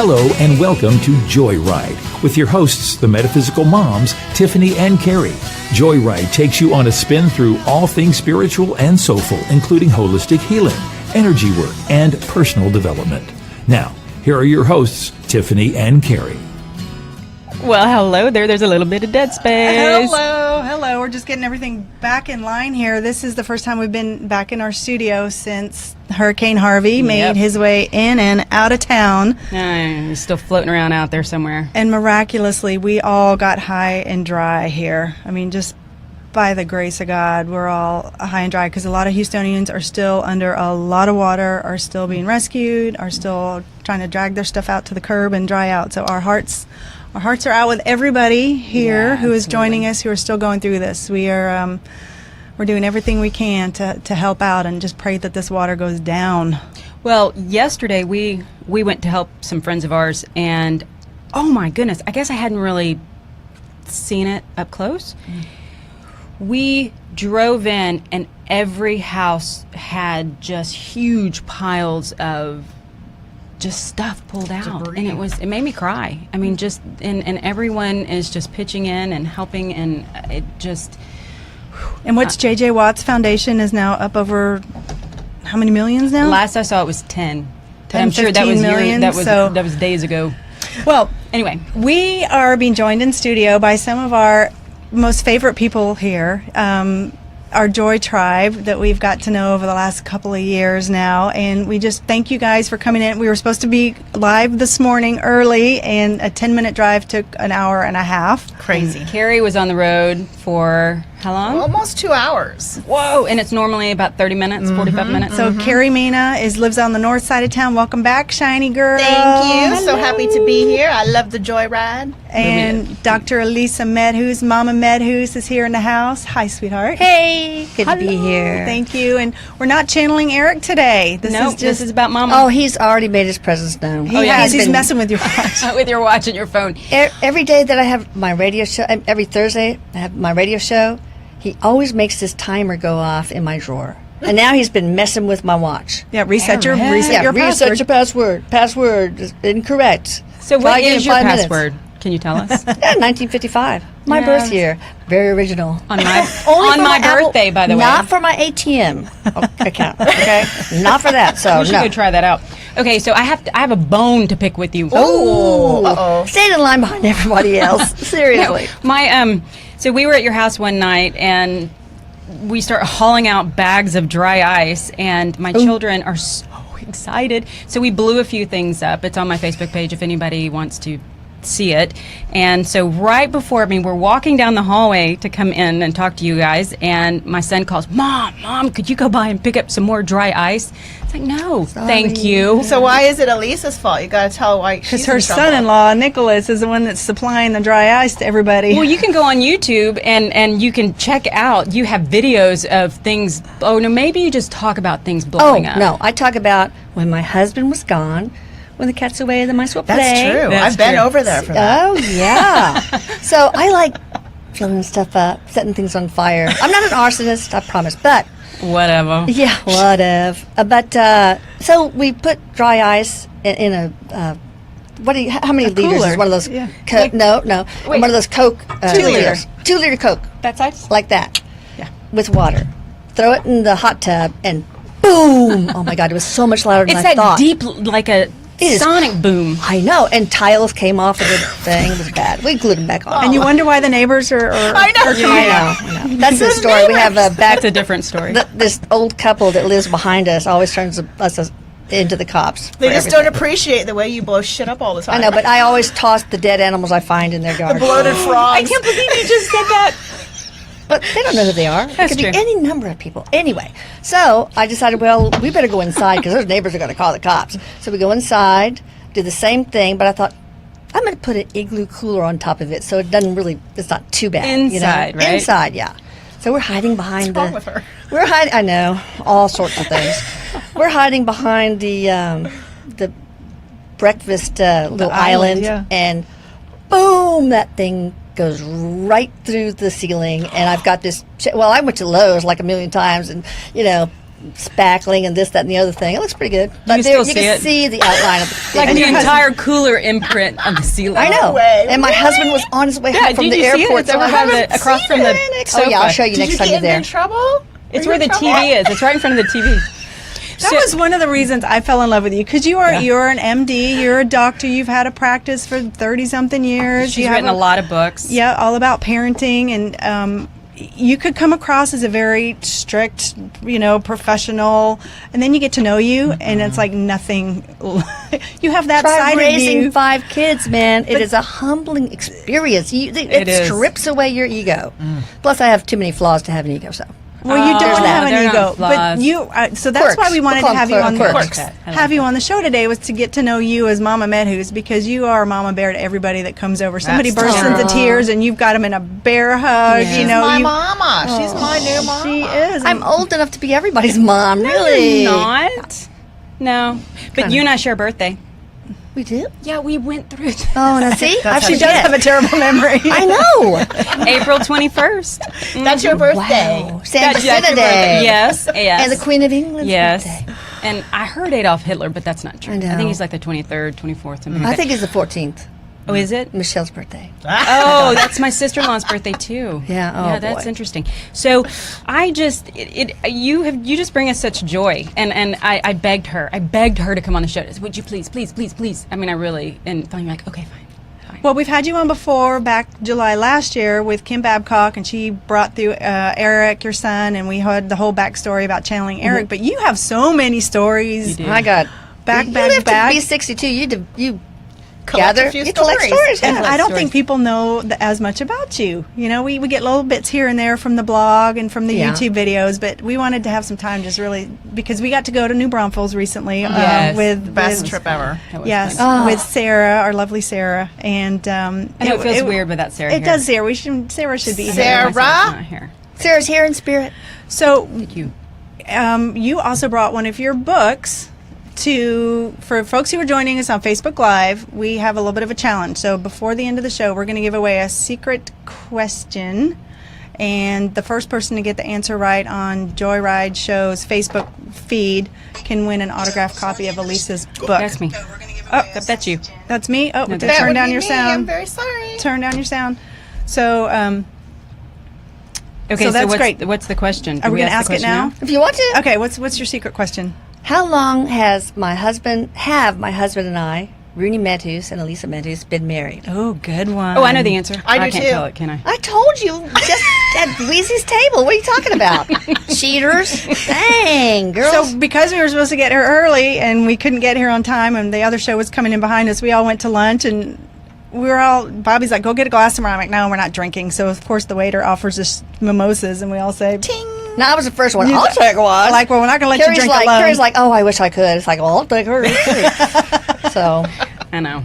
Hello and welcome to JoyRide with your hosts, the Metaphysical Moms, Tiffany and Kerry. JoyRide takes you on a spin through all things spiritual and soulful, including holistic healing, energy work, and personal development. Now, here are your hosts, Tiffany and Kerry. Well, hello there. There's a little bit of dead space. Hello. We're just getting everything back in line here. This is the first time we've been back in our studio since Hurricane Harvey made his way in and out of town. He's still floating around out there somewhere. And miraculously, we all got high and dry here. I mean, just by the grace of God, we're all high and dry because a lot of Houstonians are still under a lot of water, are still being rescued, are still trying to drag their stuff out to the curb and dry out. So our hearts are out with everybody here who is joining us, who are still going through this. We're doing everything we can to help out and just pray that this water goes down. Well, yesterday we went to help some friends of ours, and oh my goodness, I guess I hadn't really seen it up close. We drove in, and every house had just huge piles of just stuff pulled out, debris. And it made me cry. I mean, just and everyone is just pitching in and helping, and it just. And what's J.J. Watt's foundation is now up over how many millions now? Last I saw it was 10. 10, I'm sure that was million, that was days ago. Well, anyway, we are being joined in studio by some of our most favorite people here. Our Joy Tribe that we've got to know over the last couple of years now, and we just thank you guys for coming in. We were supposed to be live this morning early, and a 10-minute drive took an hour and a half. Crazy. Kerry was on the road for how long? Almost 2 hours. Whoa, and it's normally about 30 minutes, 45 minutes. So Kerry Mina lives on the north side of town. Welcome back, shiny girl. Thank you. Hello. So happy to be here. I love the JoyRide. And Dr. Elisa Medhus, Mama Medhus is here in the house. Hi, sweetheart. Hey, good to be here. Thank you. And we're not channeling Erik today. This is about Mama. Oh, he's already made his presence known. He's messing with your watch. With your watch and your phone. Every day that I have my radio show, every Thursday I have my radio show, he always makes this timer go off in my drawer. And now he's been messing with my watch. Yeah, reset your Reset password. your password. Password is incorrect. So what Try again is in your 5 minutes. password? Can you tell us? Yeah, 1955. My birth year. Very original. On my Only on for my Apple- birthday, by the way. Not for my ATM account, okay? Not for that, so We should no. go try that out. Okay, so I have a bone to pick with you. Oh, Uh-oh. Stay in line behind everybody else. Seriously. So we were at your house one night, and we start hauling out bags of dry ice, and my children are so excited. So we blew a few things up. It's on my Facebook page if anybody wants to see it. And so right before, we're walking down the hallway to come in and talk to you guys, and my son calls, Mom, could you go by and pick up some more dry ice? It's like, no, thank you. So why is it Elisa's fault? You got to tell her why she's Because her in trouble. son-in-law, Nicholas, is the one that's supplying the dry ice to everybody. Well, you can go on YouTube and you can check out. You have videos of things. Oh, no, maybe you just talk about things blowing up. No, I talk about when my husband was gone, when the cat's away, the mice will play. That's true. That's I've been true. over there for that. Oh, yeah. So I like filling stuff up, setting things on fire. I'm not an arsonist, I promise, but Whatever. yeah, whatever. So we put dry ice in a, how many liters cooler. is one of those? Yeah. No. One of those Coke. 2 liters. 2 liter Coke. That size? Like that. Yeah. With water. Throw it in the hot tub and boom! Oh my God, it was so much louder than It's I that thought. deep, like a is. sonic boom. I know, and tiles came off of the thing. It was bad. We glued them back on. And you wonder why the neighbors are I know. I know. That's the story. We have That's a different story. this old couple that lives behind us always turns us into the cops. They for just everything. don't appreciate the way you blow shit up all the time. I know, but I always toss the dead animals I find in their the garden. bloated frogs. I can't believe you just said that. But they don't know who they are. It That's could be true. any number of people. Anyway, so I decided, well, we better go inside because those neighbors are going to call the cops. So we go inside, do the same thing, but I thought, I'm going to put an igloo cooler on top of it so it doesn't really, it's not too bad. Inside, right? Inside, yeah. So we're hiding behind What's wrong with her? We're hiding, I know, all sorts of things. We're hiding behind the breakfast little island, yeah. and boom, that thing goes right through the ceiling. And I've got this, I went to Lowe's like a million times, and, spackling and this, that, and the other thing. It looks pretty good. But can still you see can it. see the outline of the Like and the your husband- entire cooler imprint on the ceiling. I know. way. And my husband was on his way home from did the you see it? airport. It's over I by the, haven't across seen from the it. sofa. Oh, yeah, I'll show you Did next you time get you're in there. trouble? It's Are where you the in trouble? TV is. It's right in front of the TV. That was one of the reasons I fell in love with you, because you're an MD, you're a doctor, you've had a practice for 30-something years. She's you have written a lot of books. Yeah, all about parenting, and you could come across as a very strict, professional, and then you get to know you, and it's like nothing. You have that Try side raising of you. 5 kids, man. It is a humbling experience. It is. strips away your ego. Plus, I have too many flaws to have an ego, so. Well, you don't There's have that. an They're ego, not but flaws. you. So that's why Quirks. we wanted We'll to call have you them on quirks. have you on the show today, was to get to know you as Mama Medhus, because you are Mama Bear to everybody that comes over. Somebody That's bursts into tears, and you've got them in a bear hug. Yeah. You She's know, my you, mama. She's my new mama. she is. I'm old enough to be everybody's mom, really. You're not. No. But Kinda. you and I share a birthday. We do? Yeah, we went through it. Oh, now see? I She does forget. have a terrible memory. I know. April 21st. That's your birthday. Wow. San That's your Jacinto birthday. Day. Yes, yes. And the Queen of England's Yes. birthday. And I heard Adolf Hitler, but that's not true. I know. think he's like the 23rd, 24th, something I like think it's the 14th. Oh, is it? Michelle's birthday. Oh, that's my sister-in-law's birthday too. Yeah, oh, yeah, that's boy. interesting. So, I just you just bring us such joy, and I begged her to come on the show. I said, would you please? I mean, I really, and finally like, okay, fine. Well, we've had you on before, back July last year with Kim Babcock, and she brought through Erik, your son, and we had the whole backstory about channeling Erik. But you have so many stories. You do. My God. Back, you back, live back. to be 62. You Collect a gather, few you collect stories. stories. And Yeah. I don't stories. think people know as much about you. We get little bits here and there from the blog and from the Yeah. YouTube videos, but we wanted to have some time just really, because we got to go to New Braunfels recently Yes. with Best with- trip ever. That was Yes, fun. Oh. with Sarah, our lovely Sarah, and I know it feels weird without Sarah. It here. does, Sarah. Sarah should be Sarah. here. Sarah's not here. Sarah's here in spirit. So, Thank you. you also brought one of your books for folks who are joining us on Facebook Live. We have a little bit of a challenge. So before the end of the show, we're going to give away a secret question, and the first person to get the answer right on JoyRide Show's Facebook feed can win an autographed copy of Elisa's book. That's me. Oh, that's you. That's me. Oh, No, to that turn would down be your me. sound. I'm very sorry. Turn down your sound. So, Okay, So that's what's, great. What's the question? are Do we going to ask the ask it question now? If you want to. Okay. What's your secret question? How long has my husband and I, Rooney Medhus and Elisa Medhus, been married? Oh, good one. Oh, I know the answer. I do can't too. tell it, can I? I told you just at Weezy's table. What are you talking about? Cheaters. Dang, girls. So because we were supposed to get here early and we couldn't get here on time, and the other show was coming in behind us, we all went to lunch, and Bobby's like, go get a glass of wine. I'm like, no, we're not drinking. So of course the waiter offers us mimosas, and we all say, Ting. No, I was the first one. You- I'll take one. like, well, we're not going to let Carrie's you drink like, alone. Carrie's like, oh, I wish I could. It's like, well, I'll take her. So, I know.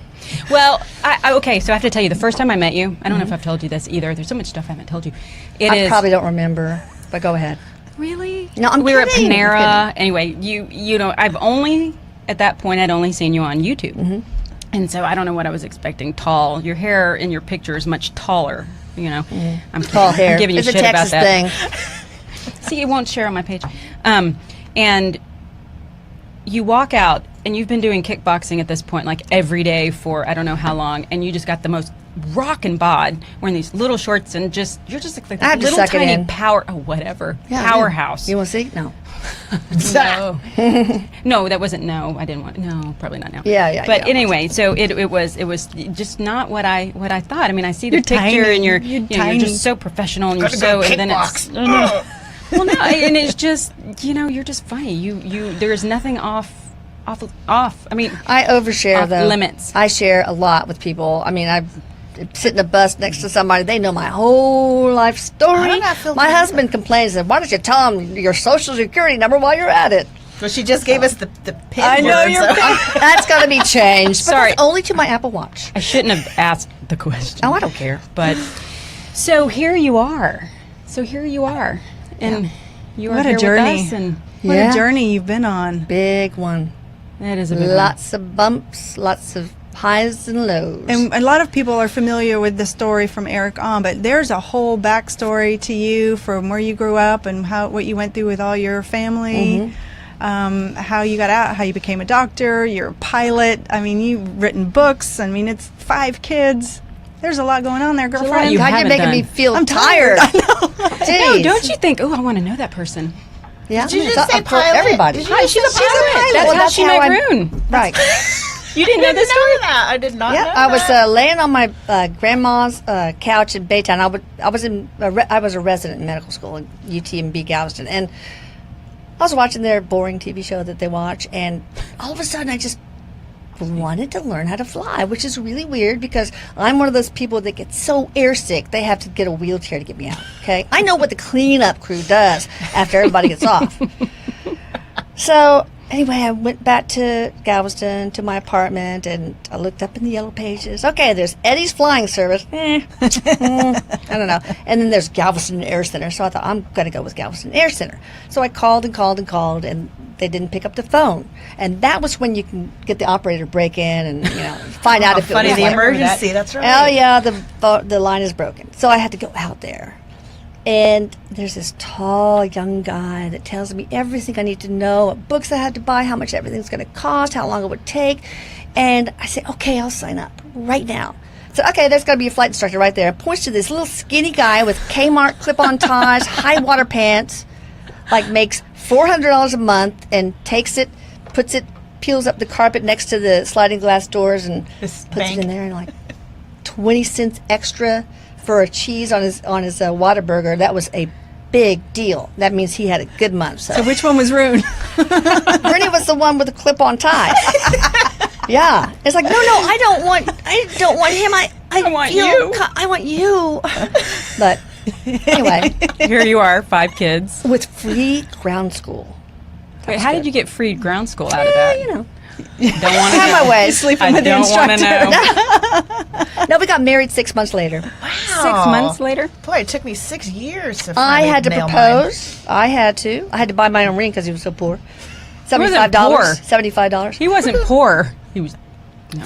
Well, okay, so I have to tell you, the first time I met you, I don't know if I've told you this either. There's so much stuff I haven't told you. I probably don't remember, but go ahead. Really? No, I'm we were at kidding. I'm Panera. Anyway, you know, I'd only seen you on YouTube. Mm-hmm. And so I don't know what I was expecting. Tall. Your hair in your picture is much taller, you know. I'm kidding. Tall hair. I'm giving you It's a shit Texas about that. thing. See, it won't share on my page. And you walk out, and you've been doing kickboxing at this point, like every day for I don't know how long, and you just got the most rockin' bod, wearing these little shorts, and you're just like I have this to little suck it tiny in. whatever Yeah, I do. powerhouse. You want to see? No. No, no, that wasn't. No, I didn't want. No, probably not now. Yeah. But anyway, so it was just not what I thought. I mean, I see the You're picture, tiny. and you're tiny. just so professional, and you're Gotta so, go and then it's kickbox. well, no, and it's just you're just funny. You there's nothing off. I mean, I overshare, Off though. limits. I share a lot with people. I mean, I sit in a bus next to somebody. They know my whole life story. I don't feel My bad. husband complains that, why don't you tell him your social security number while you're at it? So she just gave us the pin I know word, you're so- That's got to be changed. But Sorry. that's only to my Apple Watch. I shouldn't have asked the question. Oh, I don't care. But so here you are. And you are What a here journey. with us, and What Yeah. a journey you've been on. Big one. that is a big one. Lots of bumps, lots of highs and lows. And a lot of people are familiar with the story from Erik on, but there's a whole backstory to you from where you grew up and what you went through with all your family, how you got out, how you became a doctor, you're a pilot. I mean, you've written books. I mean, it's 5 kids. There's a lot going on there, girlfriend. you God, you're haven't making done. me feel I'm tired. tired. Jeez. No, don't you think, oh, I want to know that person. Yeah. Did you It's just say up for pilot? everybody. Did you just say That's Well, how that's she how met I'm- Rune. Right. You didn't know this story? that. I did not know Yeah, I was that. laying on my grandma's couch in Baytown. I was a resident in medical school at UTMB Galveston, and I was watching their boring TV show that they watch, and all of a sudden I just wanted to learn how to fly, which is really weird because I'm one of those people that gets so airsick they have to get a wheelchair to get me out. Okay, I know what the cleanup crew does after everybody gets off. So anyway, I went back to Galveston to my apartment, and I looked up in the yellow pages. Okay, there's Eddie's Flying Service. I don't know. And then there's Galveston Air Center. So I thought, I'm going to go with Galveston Air Center. So I called and called and called, and they didn't pick up the phone. And that was when you can get the operator to break in and find out if it Funny, was the like, emergency. That's right. oh yeah, the line is broken. So I had to go out there. And there's this tall young guy that tells me everything I need to know, what books I had to buy, how much everything's going to cost, how long it would take. And I said, okay, I'll sign up right now. So, okay, there's got to be a flight instructor right there. Points to this little skinny guy with Kmart clip-on ties, high water pants, like makes $400 a month, and takes it, puts it, peels up the carpet next to the sliding glass doors and This puts bank. it in there, and like 20 cents extra for a cheese on his Whataburger. That was a big deal. That means he had a good month. So, So which one was Rune? Brittany was the one with the clip-on tie. Yeah, it's like no, I don't want him. I want feel you. I want you. But anyway, Here you are, 5 kids. with free ground school. Wait, how did you get free ground school out of that? You know, Don't want to have know. my way. Sleeping I with the don't want to instructor. know. No, we got married 6 months later. 6 months later? Boy, it took me 6 years to I finally had to nail propose. I had to buy my own ring because he was so poor. wasn't $75. poor. $75. He wasn't poor. He was, no.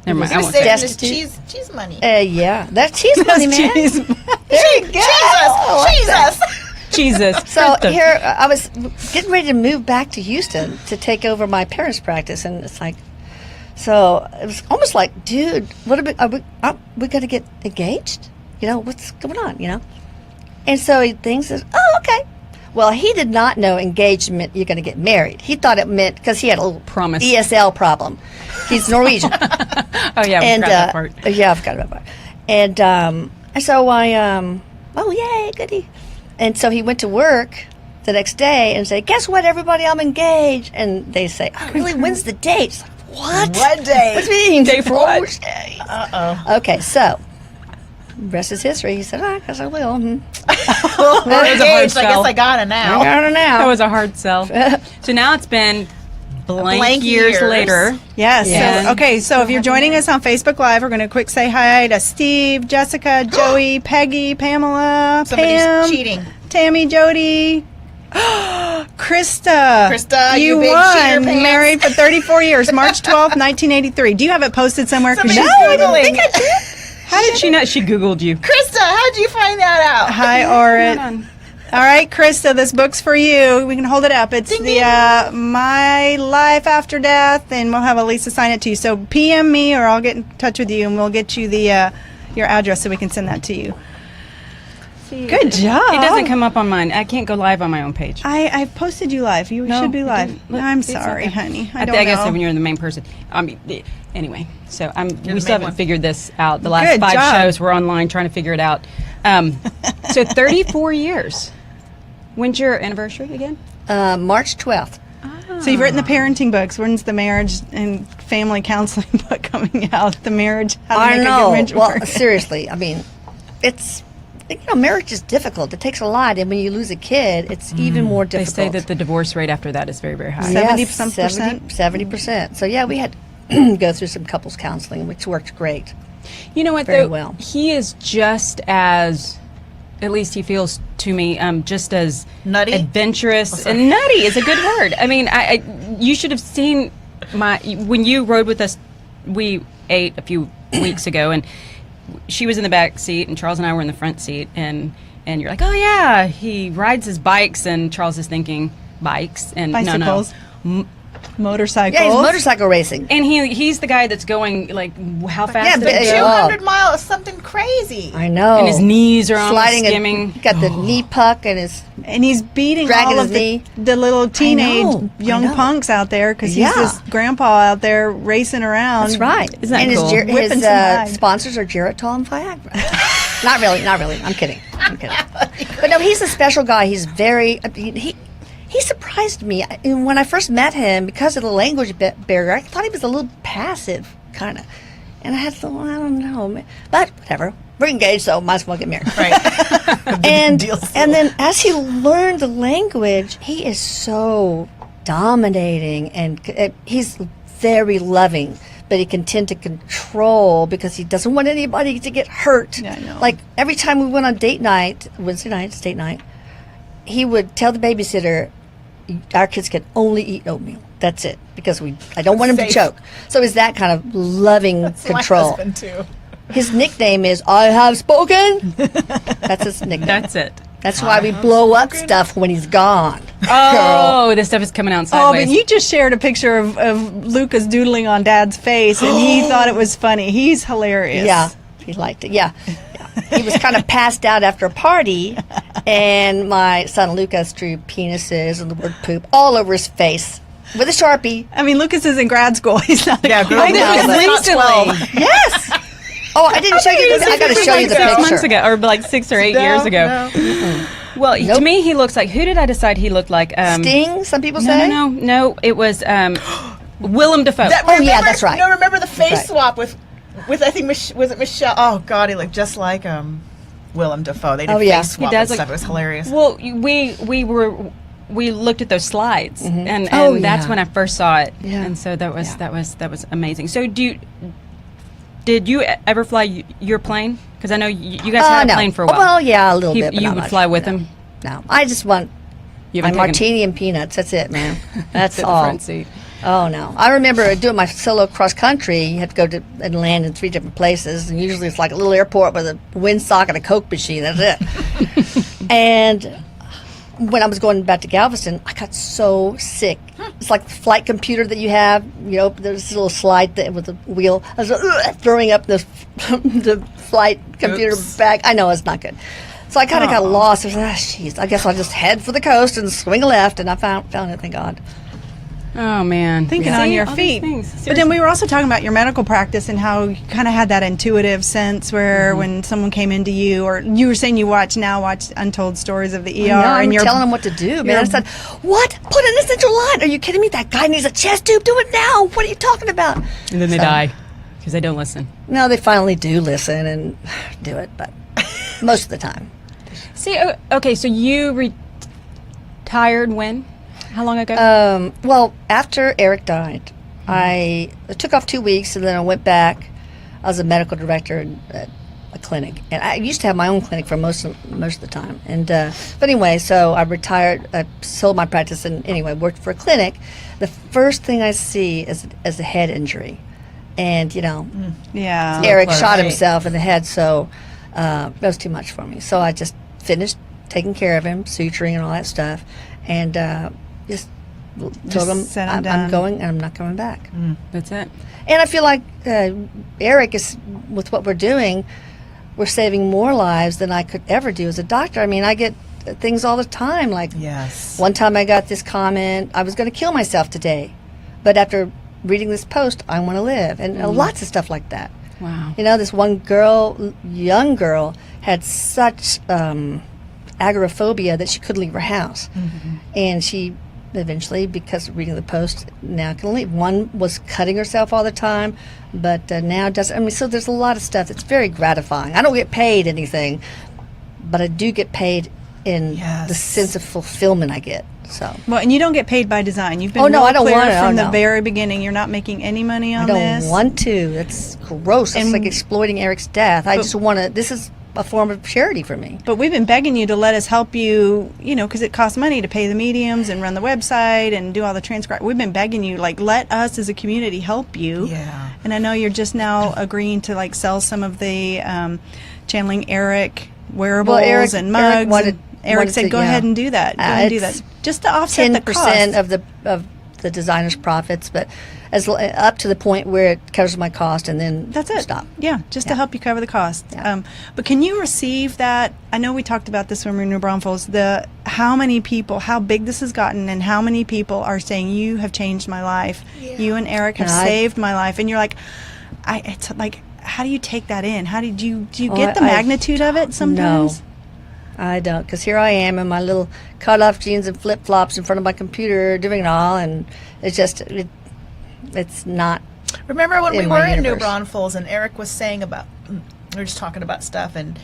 Never mind. Mine. I He was won't say saving it. his Destitute. cheese money. Yeah, that's cheese money, man. Jeez. There you go. I like that. Jesus! Jesus. So Christ. here, I was getting ready to move back to Houston to take over my parents' practice, and it's like, so it was almost like, dude, what are we going to get engaged? What's going on? And so he thinks, oh, okay. Well, he did not know engagement, you're going to get married. He thought it meant, because he had a little Promise. ESL problem. He's Norwegian. Oh, yeah, we And forgot that part. yeah, I forgot about that. And so I, oh yay, goody. And so he went to work the next day and said, "Guess what, everybody? I'm engaged." And they say, "Oh, really? When's the date?" It's like, what? What day? What do you mean? Day for Oh, what? day. Uh-oh. Okay, so rest is history. He said, "I guess I will." Well, That we're was a hard engaged. I guess sell. I got it I now. got it now. That was a hard sell. So now it's been blank years years. later. Yes. Yeah. So, okay, so if you're joining us on Facebook Live, we're going to quick say hi to Steve, Jessica, Joey, Peggy, Pamela, Somebody's Pam, cheating. Tammy, Jody, Krista. Krista, you you big won. cheater pants. Married for 34 years, March 12th, 1983. Do you have it posted somewhere? 'Cause Somebody's you- Googling. How did she know? She Googled you. Krista, how'd you find that out? Hi, Orit. All right, Krista, this book's for you. We can hold it up. It's Ding, the ding. My Life After Death, and we'll have Elisa sign it to you. So PM me, or I'll get in touch with you, and we'll get you the your address so we can send that to you. Good job. It doesn't come up on mine. I can't go live on my own page. I posted you live. You should be it live. didn't. Look, I'm it's not sorry, there. honey. I I don't guess know. when you're the main person. Anyway, so we the still main haven't one. figured this out. The last Good 5 job. shows we're online trying to figure it out. So 34 years. When's your anniversary again? March 12th. So you've written the parenting books. When's the marriage and family counseling book coming out? The marriage. How to I make a good know. marriage Well, work. seriously, I mean, it's, marriage is difficult. It takes a lot, and when you lose a kid, it's even more They difficult. say that the divorce rate after that is very, very high. 70-some percent? 70%. So yeah, we had to go through some couples counseling, which worked great. You know what, Very though? well. He is just as, at least he feels to me, just as Nutty? adventurous. And nutty is a good word. I mean, you should have seen when you rode with us. We ate a few weeks ago, and she was in the back seat, and Charles and I were in the front seat, and you're like, oh yeah, he rides his bikes, and Charles is thinking bikes, and Bicycles. no. Motorcycles. Yeah, he's motorcycle racing. And he's the guy that's going, like, how fast? Yeah, did but- it go? 200 miles, something crazy. I know. And his knees are on sliding, skimming. he got the knee puck and his. And he's beating Dragging all his of knee. the little teenage I young know. punks out there because Yeah. he's this grandpa out there racing around. That's right. Isn't that and cool? his, Whipping his some hide. sponsors are Geritol and Viagra. Not really. I'm kidding. But no, he's a special guy. He's very. He surprised me when I first met him because of the language barrier. I thought he was a little passive, kind of, and I had to. I don't know, but whatever. We're engaged, so might as well get married. Right. and Deal still. and then as he learned the language, he is so dominating, and he's very loving, but he can tend to control because he doesn't want anybody to get hurt. Yeah, I know. Like every time we went on date night, Wednesday night, it's date night, he would tell the babysitter, our kids can only eat oatmeal. That's it, because I don't want him to Safe. choke. So it's that kind of loving That's control. my husband too. His nickname is I have spoken. That's his nickname. That's it. That's why we blow up stuff when he's gone. Oh, this stuff is coming out Oh, sideways. but you just shared a picture of Lucas doodling on Dad's face, and he thought it was funny. He's hilarious. Yeah, he liked it. Yeah. He was kind of passed out after a party, and my son Lucas drew penises and the word poop all over his face with a Sharpie. I mean, Lucas is in grad school. He's not. Yeah, girl, I think no, it was but- recently. Yes. Oh, I didn't show you. I got to show you the 6 months picture. ago, or like 6 or 8 years ago. Well, to Nope. me, he looks like. Who did I decide he looked like? Sting, some people No, say. no. It was Willem Dafoe. Oh, yeah, that's right. No, remember the face right. swap with I think was it Michelle? Oh God, he looked just like Willem Dafoe. They did Oh, yeah. face swap He does and look- stuff. It was hilarious. Well, we looked at those slides, and Oh, that's yeah. when I first saw it, Yeah. and so that was amazing. So did you ever fly your plane? Because I know you guys had a no. plane for a while. Well, yeah, a little bit. But You not would much. fly with No. him. No, I just want You my haven't taken martini and peanuts. That's it, man. That's to the all. front seat. Oh no! I remember doing my solo cross country. You had to go to and land in 3 different places, and usually it's like a little airport with a windsock and a Coke machine. That's it. And when I was going back to Galveston, I got so sick. It's like the flight computer that you have. You know, there's this little slide with a wheel. I was throwing up the flight computer Oops. bag. I know it's not good. So I kind of got lost. I was like, jeez, I guess I'll just head for the coast and swing a left. And I found it, thank God. Oh man, Thinking See, on your all these feet. things. But then we were also talking about your medical practice and how you kind of had that intuitive sense where when someone came into you, or you were saying you watch Untold Stories of the ER, No, I'm and you're telling them what to do, man. I you're- said, "What? Put an essential line? Are you kidding me? That guy needs a chest tube. Do it now. What are you talking about?" And then they So- die because they don't listen. No, they finally do listen and do it, but most of the time. See, okay, so you retired when? How long ago? Well, after Erik died, I took off 2 weeks, and then I went back. I was a medical director at a clinic, and I used to have my own clinic for most of the time. And but anyway, so I retired. I sold my practice, and anyway, worked for a clinic. The first thing I see is a head injury, and yeah. Erik Right. shot himself in the head, so that was too much for me. So I just finished taking care of him, suturing and all that stuff, and just told him said, "I'm I'm done." going and I'm not coming back. That's it. And I feel like Erik is, with what we're doing, we're saving more lives than I could ever do as a doctor. I mean, I get things all the time, like Yes. one time I got this comment, I was going to kill myself today, but after reading this post, I want to live, and lots of stuff like that. Wow. You know, this one girl, young girl, had such agoraphobia that she couldn't leave her house. And she eventually, because of reading the post, now can leave. One was cutting herself all the time, but now doesn't. I mean, so there's a lot of stuff that's very gratifying. I don't get paid anything, but I do get paid in Yes. the sense of fulfillment I get. So Well, and you don't get paid by design. You've been Oh, no, real I don't clear want it. from Oh, the no. very beginning. You're not making any money on I don't this. want to. That's gross. It's And- like exploiting Erik's death. I just want to. This is a form of charity for me. But we've been begging you to let us help you, because it costs money to pay the mediums and run the website and do all the transcribe. We've been begging you, like, let us as a community help you. Yeah. And I know you're just now agreeing to like sell some of the channeling Erik wearables Eric- and mugs. Eric Eric wanted said, to, "Go ahead and do that. Go ahead and do it's that, just to offset the 10% cost." of the designer's profits, but up to the point where it covers my cost, and then That's it. Stop. Yeah, just to help you cover the cost. Yeah. But can you receive that? I know we talked about this when we were in New Braunfels. How many people, how big this has gotten, and how many people are saying, "You have changed my life. You and Erik have saved my life." And you're like, it's like, how do you take that in? How do you get the magnitude of it sometimes? No. I don't, because here I am in my little cut-off jeans and flip-flops in front of my computer doing it all, and it's just, it's not. Remember when we in my were in New universe. Braunfels and Erik was saying about, we were just talking about stuff, and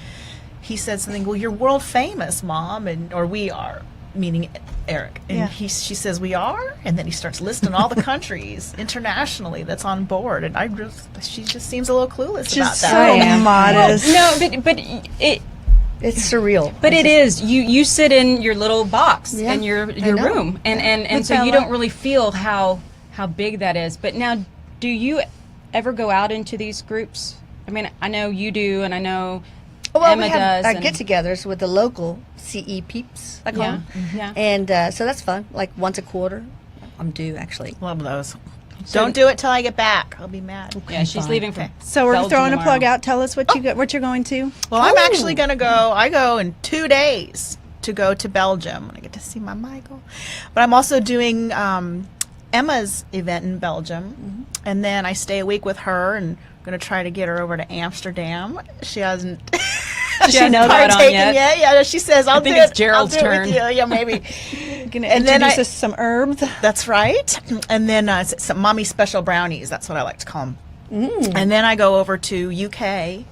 he said something, well, you're world famous, Mom, or we are, meaning Erik. And she says, we are? And then he starts listing all the countries internationally that's on board, and she just seems a little clueless about She's that. so modest. Well, no, but It's surreal. But it is. You sit in your little box Yeah, in your I know. room, and so you don't really feel how big that is. But now, do you ever go out into these groups? I mean, I know you do, and I know Emma we have does. our and- get-togethers with the local CE peeps, I call Yeah, them. yeah. And so that's fun. Like once a quarter, I'm due actually. Love those. Don't do it till I get back. I'll be mad. Yeah, she's fine. leaving for. So we're Belgium throwing a plug tomorrow. out. Tell us what you're going to. Well, I'm actually going to go. I go in 2 days to go to Belgium. I get to see my Michael. But I'm also doing Emma's event in Belgium. And then I stay a week with her and going to try to get her over to Amsterdam. She hasn't. She hasn't caught on partaken yet. Yeah, she says, I'll think do it's it. Gerald's I'll do it turn. with you. Yeah, maybe. Going to And then introduce I- us to some herbs. That's right. And then some mommy special brownies. That's what I like to call them. And then I go over to UK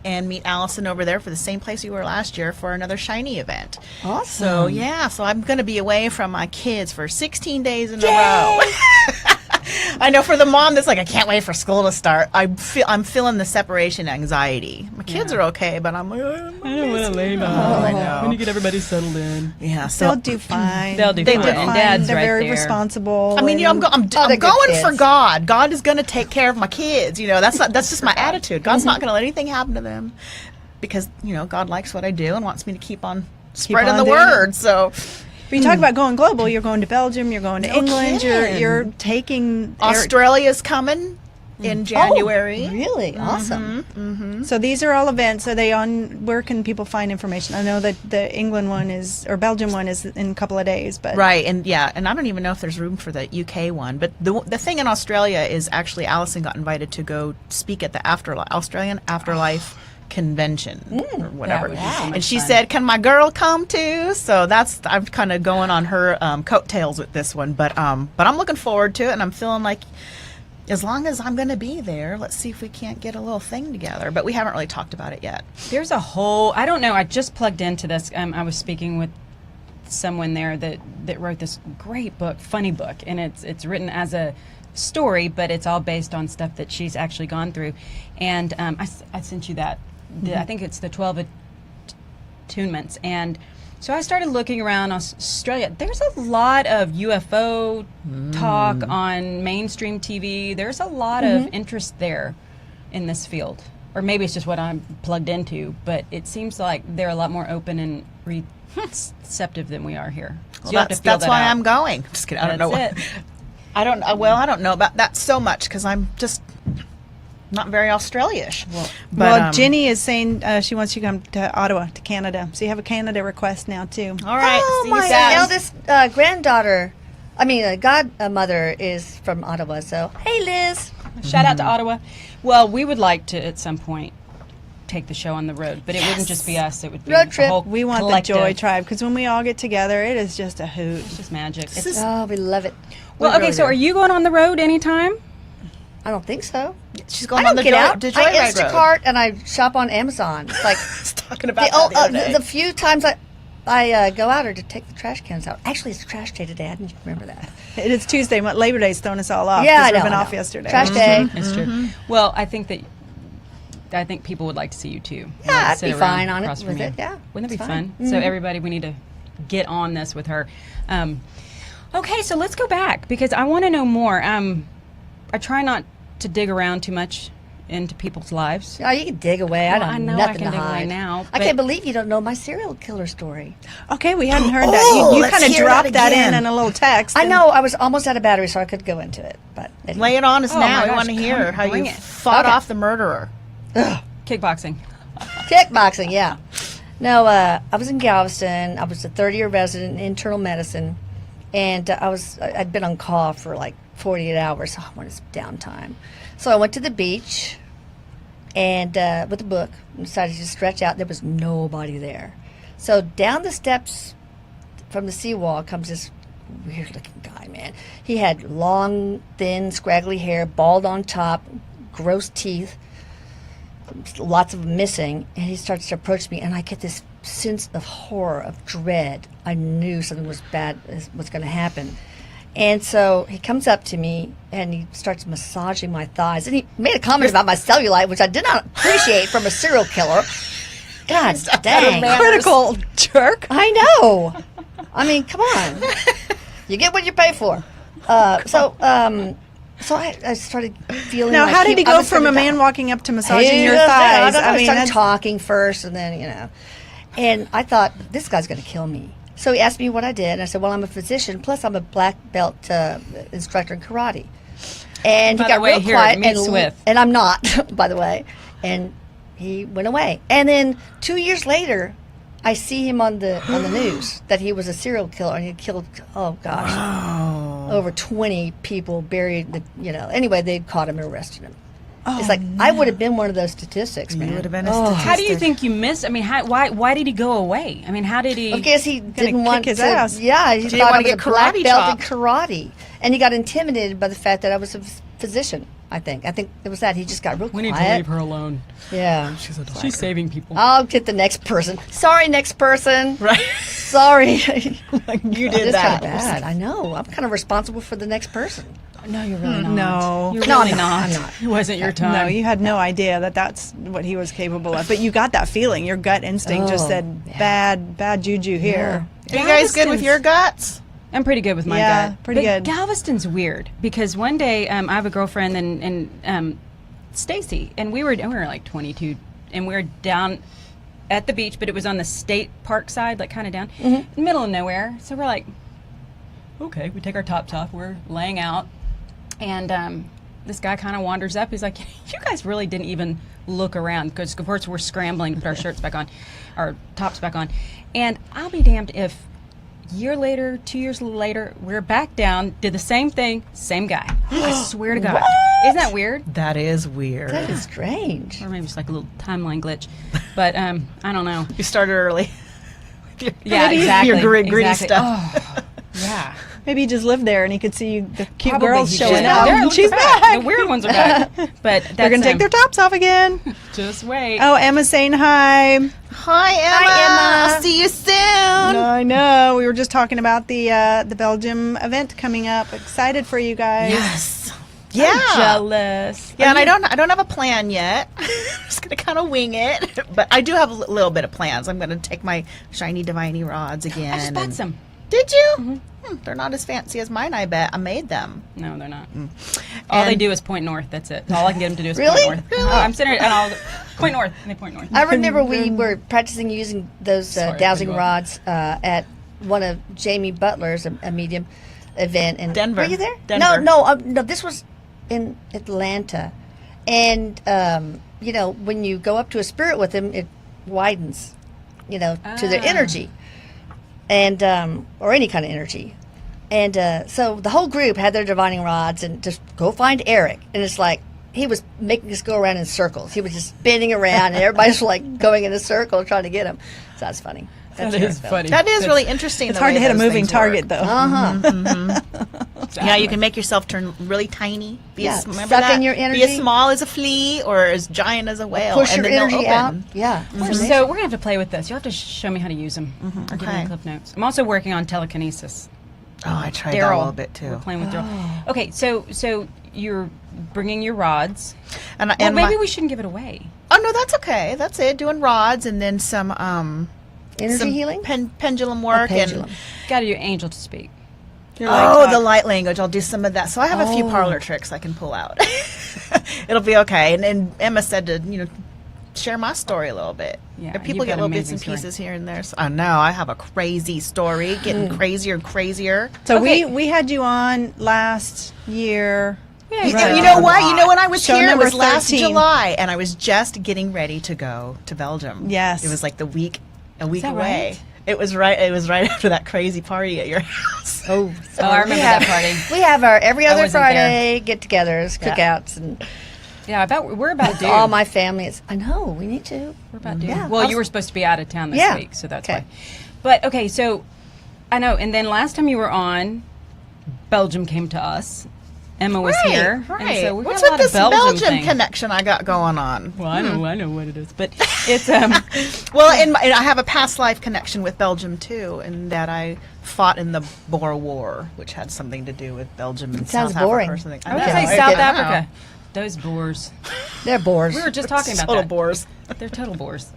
and meet Allison over there for the same place we were last year for another Shiny event. Awesome. So I'm going to be away from my kids for 16 days in a row. I know for the mom that's like, I can't wait for school to start. I'm feeling the separation anxiety. My kids are okay, but I'm like, I don't want to lay down. I know. When you get everybody settled in. Yeah, so They'll do fine. They'll do They fine. do And fine. Dad's They're right very there. responsible. I mean, I'm they're going good for kids. God. God is going to take care of my kids. You know, that's just my attitude. God's not going to let anything happen to them because, you know, God likes what I do and wants me to keep on spreading on the doing word. So But you talk about going global. You're going to Belgium. You're going to No England. kidding. You're taking Australia's coming in January. Oh, really? Awesome. So these are all events. Are they on? Where can people find information? I know that the England one is, or Belgium one is in a couple of days. But Right, and I don't even know if there's room for the UK one. But the thing in Australia is actually Allison got invited to go speak at the Australian Afterlife Convention or whatever. would be so much And she fun. said, "Can my girl come too?" So I'm kind of going on her coattails with this one. But I'm looking forward to it, and I'm feeling like, as long as I'm going to be there, let's see if we can't get a little thing together. But we haven't really talked about it yet. There's a whole. I don't know. I just plugged into this. I was speaking with someone there that wrote this great book, funny book, and it's written as a story, but it's all based on stuff that she's actually gone through. And I sent you that. I think it's the 12 attunements. And so I started looking around Australia. There's a lot of UFO talk on mainstream TV. There's a lot of interest there in this field. Or maybe it's just what I'm plugged into, but it seems like they're a lot more open and receptive than we are here. So Well, you'll have to feel that's that why out. I'm going. Just kidding. I don't know. That's it. I don't know about that so much because I'm just not very Australia-ish. well, Jenny is saying she wants you to come to Ottawa, to Canada. So you have a Canada request now too. All right. Oh, see you my soon. eldest godmother is from Ottawa. So, hey, Liz. Shout out to Ottawa. Well, we would like to at some point take the show on the road, but it wouldn't just be us. It would be Road a trip. whole We want collective. the Joy Tribe because when we all get together, it is just a hoot. It's just magic. Oh, we love it. Well, okay, so are you going on the road anytime? I don't think so. She's I going don't on the get out. the I JoyRide road. Instacart and I shop on Amazon. It's like Talking about that the other day. the few times I go out are to take the trash cans out. Actually, it's trash day today. I didn't remember that. It is Tuesday. Labor Day's thrown us all off. Yeah, 'cause I know. we've been I off know. yesterday. Trash day. It's true. Well, I think people would like to see you too. Yeah, Like, I'd sit be around fine on it across from with you. it, yeah. Wouldn't that be It's fun? fine. So everybody, we need to get on this with her. Okay, so let's go back because I want to know more. I try not to dig around too much into people's lives. Oh, you can dig away. I Well, don't I know know I nothing can to dig away hide. now, I but- can't believe you don't know my serial killer story. Okay, we hadn't heard that. Oh, You let's kind of hear dropped that that in again. a little text. I and- know I was almost out of battery, so I could go into it. But anyway. Lay it on us Oh, now. my I gosh, want to hear come, how you bring it. fought Okay. off the murderer. Kickboxing. Kickboxing, yeah. No, I was in Galveston. I was a third-year resident in internal medicine, and I'd been on call for like 48 hours. So I wanted some downtime, so I went to the beach, and with a book, and decided to stretch out. There was nobody there, so down the steps from the seawall comes this weird-looking guy. Man, he had long, thin, scraggly hair, bald on top, gross teeth. Lots of them missing, and he starts to approach me, and I get this sense of horror, of dread. I knew something was bad was going to happen. And so he comes up to me, and he starts massaging my thighs, and he made a comment about my cellulite, which I did not appreciate from a serial killer. God dang. Critical jerk. I know. I mean, come on. You get what you pay for. So I started feeling Now, like how did he I go was from gonna a man die. walking up to massaging He your was there. thighs? I started that's- talking first, and then, And I thought, this guy's going to kill me. So he asked me what I did, and I said, well, I'm a physician, plus I'm a black belt instructor in karate. And By he the got way, real here, quiet. meet Swift. And I'm not, by the way. And he went away. And then 2 years later, I see him on the news that he was a serial killer, and he killed, oh gosh, over 20 people, buried, Anyway, they caught him and arrested him. It's like, I would have been one of those statistics, man. You would have been a statistic. How do you think you missed? I mean, why did he go away? I mean, how did he? I guess he didn't want his to. ass. Yeah, he didn't thought I want was to a get black karate belt in chopped. karate, and he got intimidated by the fact that I was a physician. I think it was that he just got real We need quiet. to leave her alone. Yeah, She's saving people. I'll get the next person. Sorry, next person. Right. Sorry. You did It's that. kind of bad. I know. I'm kind of responsible for the next person. No, you're really not. No. You're No, really I'm not. not. I'm not. It wasn't your time. No, you had no idea that that's what he was capable of. But you got that feeling. Your gut instinct just Oh, said, yeah. bad juju here. Are you guys good with your guts? I'm pretty good with my Yeah, gut. pretty But good. Galveston's weird because one day I have a girlfriend and Stacy, and we were like 22, and we were down at the beach, but it was on the state park side, like kind of down, in the middle of nowhere. So we're like, okay, we take our tops off, we're laying out, and this guy kind of wanders up. He's like, you guys really didn't even look around, because of course we're scrambling to put our shirts back on, our tops back on, and I'll be damned if year later, 2 years later, we're back down, did the same thing, same guy. I swear to God. Isn't that weird? That is weird. That is strange. Or maybe it's like a little timeline glitch. But I don't know. You started early. Yeah, Maybe exactly. your gritty exactly. stuff. Oh, yeah. Maybe he just lived there and he could see the cute Probably girls he showing did. up. They're- She's back. The weird ones are back. But that's, They're going to take their tops off again. Just wait. Oh, Emma's saying hi. Hi, Emma. Emma. I'll see you soon. I know. We were just talking about the Belgium event coming up. Excited for you guys. Yes. Yeah. Jealous. Yeah, and I don't have a plan yet. I'm just gonna kind of wing it, but I do have a little bit of plans. I'm gonna take my shiny diviney rods again. I just bought and- some. Did you? They're not as fancy as mine. I bet I made them. No, they're not. All they And- do is point north. That's it. All I can get them to do is Really? point north. Really? Oh, I'm sitting and I'll point north. And they point north. I remember we were practicing using those Sorry, dowsing I couldn't go rods at one of Jamie Butler's a medium event in Denver. Were you there? Denver. No. This was in Atlanta, and when you go up to a spirit with them, it widens, to their Ah. energy, and or any kind of energy. And so the whole group had their divining rods and just go find Erik. And it's like he was making us go around in circles. He was just spinning around, and everybody's like going in a going trying to get him. So that's funny. That's That is Erik, though. funny. That is really interesting. It's the hard way to hit a those moving things target, work. though. Uh-huh. Yeah, you can make yourself turn really tiny. Yeah, Remember suck that? in your Be energy. as small as a flea or as giant as a whale. Push and your then they'll energy out. open. Yeah. So we're gonna have to play with this. You'll have to show me how to use them. Or give me Okay. the clip notes. I'm also working on telekinesis. Oh, I tried that a Daryl, little bit we're too. playing with Daryl. Okay, so you're bringing your rods. And, Well, and maybe my- we shouldn't give it away. Oh no, that's okay. That's it. Doing rods and then some Energy some healing? pendulum work pendulum. and Got to do angel to speak. Your light Oh, talk. the light language. I'll do some of that. So I have a few parlor tricks I can pull out. It'll be okay. And Emma said to, share my story a little bit. Yeah, If people you've get got little an bits amazing and story. pieces here and there. So I know I have a crazy story, getting crazier and crazier. So Okay. we had you on last year. Yeah, You, Right. you know what? You know when I was Show here, it number was last 13. July, and I was just getting ready to go to Belgium. Yes. It was like a week that away. right? It was right after that crazy party at your house. Oh, Oh, I remember that party. We have our every I other wasn't Friday get-togethers, cookouts, and Yeah, we're about due. all my family. I know we need to. We're about due. Yeah. Well, you were supposed to be out of town this Yeah. week, so that's Okay. why. But okay, so I know. And then last time you were on, Belgium came to us. Emma was here, Right. and so we What's got a lot with of this Belgium, thing. connection I got going on? Well, I know what it is, but it's Well, and I have a past life connection with Belgium too, in that I fought in the Boer War, which had something to do with Belgium and sounds South boring. Africa or something. I would Okay. say I South get it. Africa. Those boars. They're bores. We were just talking about Total that. Boers. They're total boars.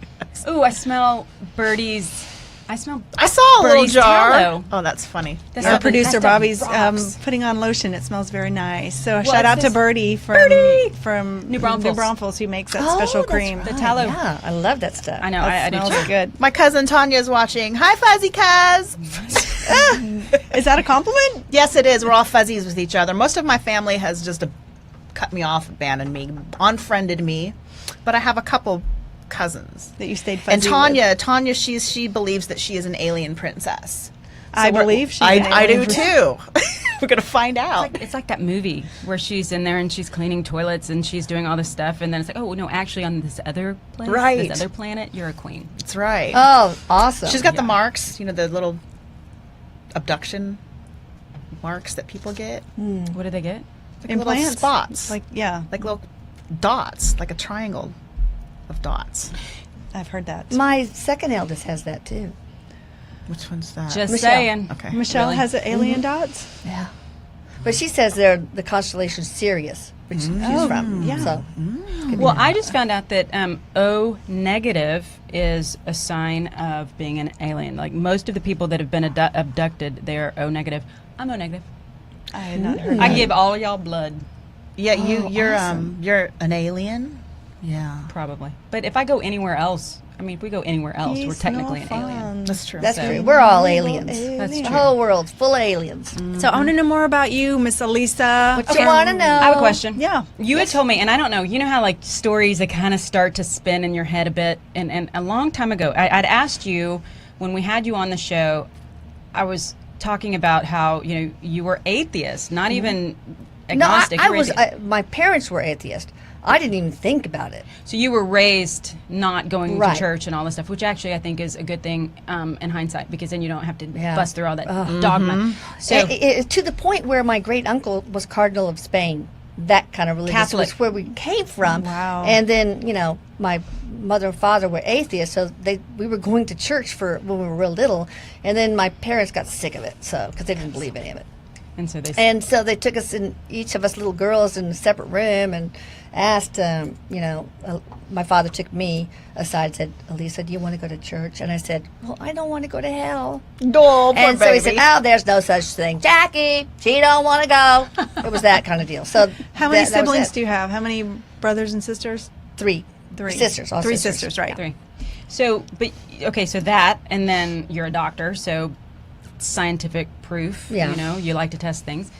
Ooh, I smell Birdie's. I smell. I saw a little Birdie's jar. tallow. Oh, that's funny. That's Our not- producer that stuff Bobby's rocks. putting on lotion. It smells very nice. So Well, shout it's out to this- Birdie from New Braunfels. Braunfels who makes that Oh, special that's cream. right. The tallow. Yeah, I love that stuff. I know. That I do smells too. good. My cousin Tanya is watching. Hi, Fuzzy Cuz. Is that a compliment? Yes, it is. We're all fuzzies with each other. Most of my family has just cut me off, abandoned me, unfriended me, but I have a couple cousins. That you stayed fuzzy And Tanya, she believes that she is an alien princess. I we're- believe she's I, an I do alien too. We're gonna find out. It's like that movie where she's in there and she's cleaning toilets and she's doing all this stuff, and then it's like, oh no, actually on this other place, Right. this other planet, you're a queen. That's right. Oh, awesome. She's got the yeah. marks, the little abduction marks that people get. What do they get? Like Implants? little spots. Like, yeah, like little dots, like a triangle of dots. I've heard that. My second eldest has that too. Which one's that? Just Michelle. saying. Okay. Michelle Really? has the alien dots. Yeah. But she says they're the constellation Sirius, which she's from. yeah. So Well, I just found out that O negative is a sign of being an alien. Like most of the people that have been abducted, they're O negative. I'm O negative. I had not heard I that. give all y'all blood, Yeah, you're awesome. you're an alien. Yeah, probably. But if I go anywhere else, if we go anywhere else, we're He's technically no an alien. fun. that's true. that's So- true. We're all aliens. That's The true. whole world's full of aliens. So I want to know more about you, Miss Elisa. What you want to know? I have a question. Yeah. You had told me, and I don't know, you know how like stories that kind of start to spin in your head a bit, and a long time ago, I'd asked you when we had you on the show, I was talking about how you were atheist, not even No, agnostic. I you were was. atheist. My parents were atheist. I didn't even think about it. So you were raised not going Right. to church and all this stuff, which actually I think is a good thing in hindsight, because then you don't have to Yeah. bust through all that dogma. So To the point where my great uncle was Cardinal of Spain. That kind of religious Catholic. was where we came from. Wow. And then my mother and father were atheists, so we were going to church when we were real little, and then my parents got sick of it, because they didn't believe any of it. and so they And so they took us in, each of us little girls, in a separate room and asked, my father took me aside and said, Elisa, do you want to go to church? And I said, well, I don't want to go to hell. poor And so he baby. said, oh, there's no such thing. Jackie, she don't want to go. It was that kind of deal. So How many that was siblings it. do you have? How many brothers and sisters? Three. Three. Sisters. All Three sisters. sisters, right. 3. So, but okay, so that, and then you're a doctor, so scientific proof. Yeah. You like to test things.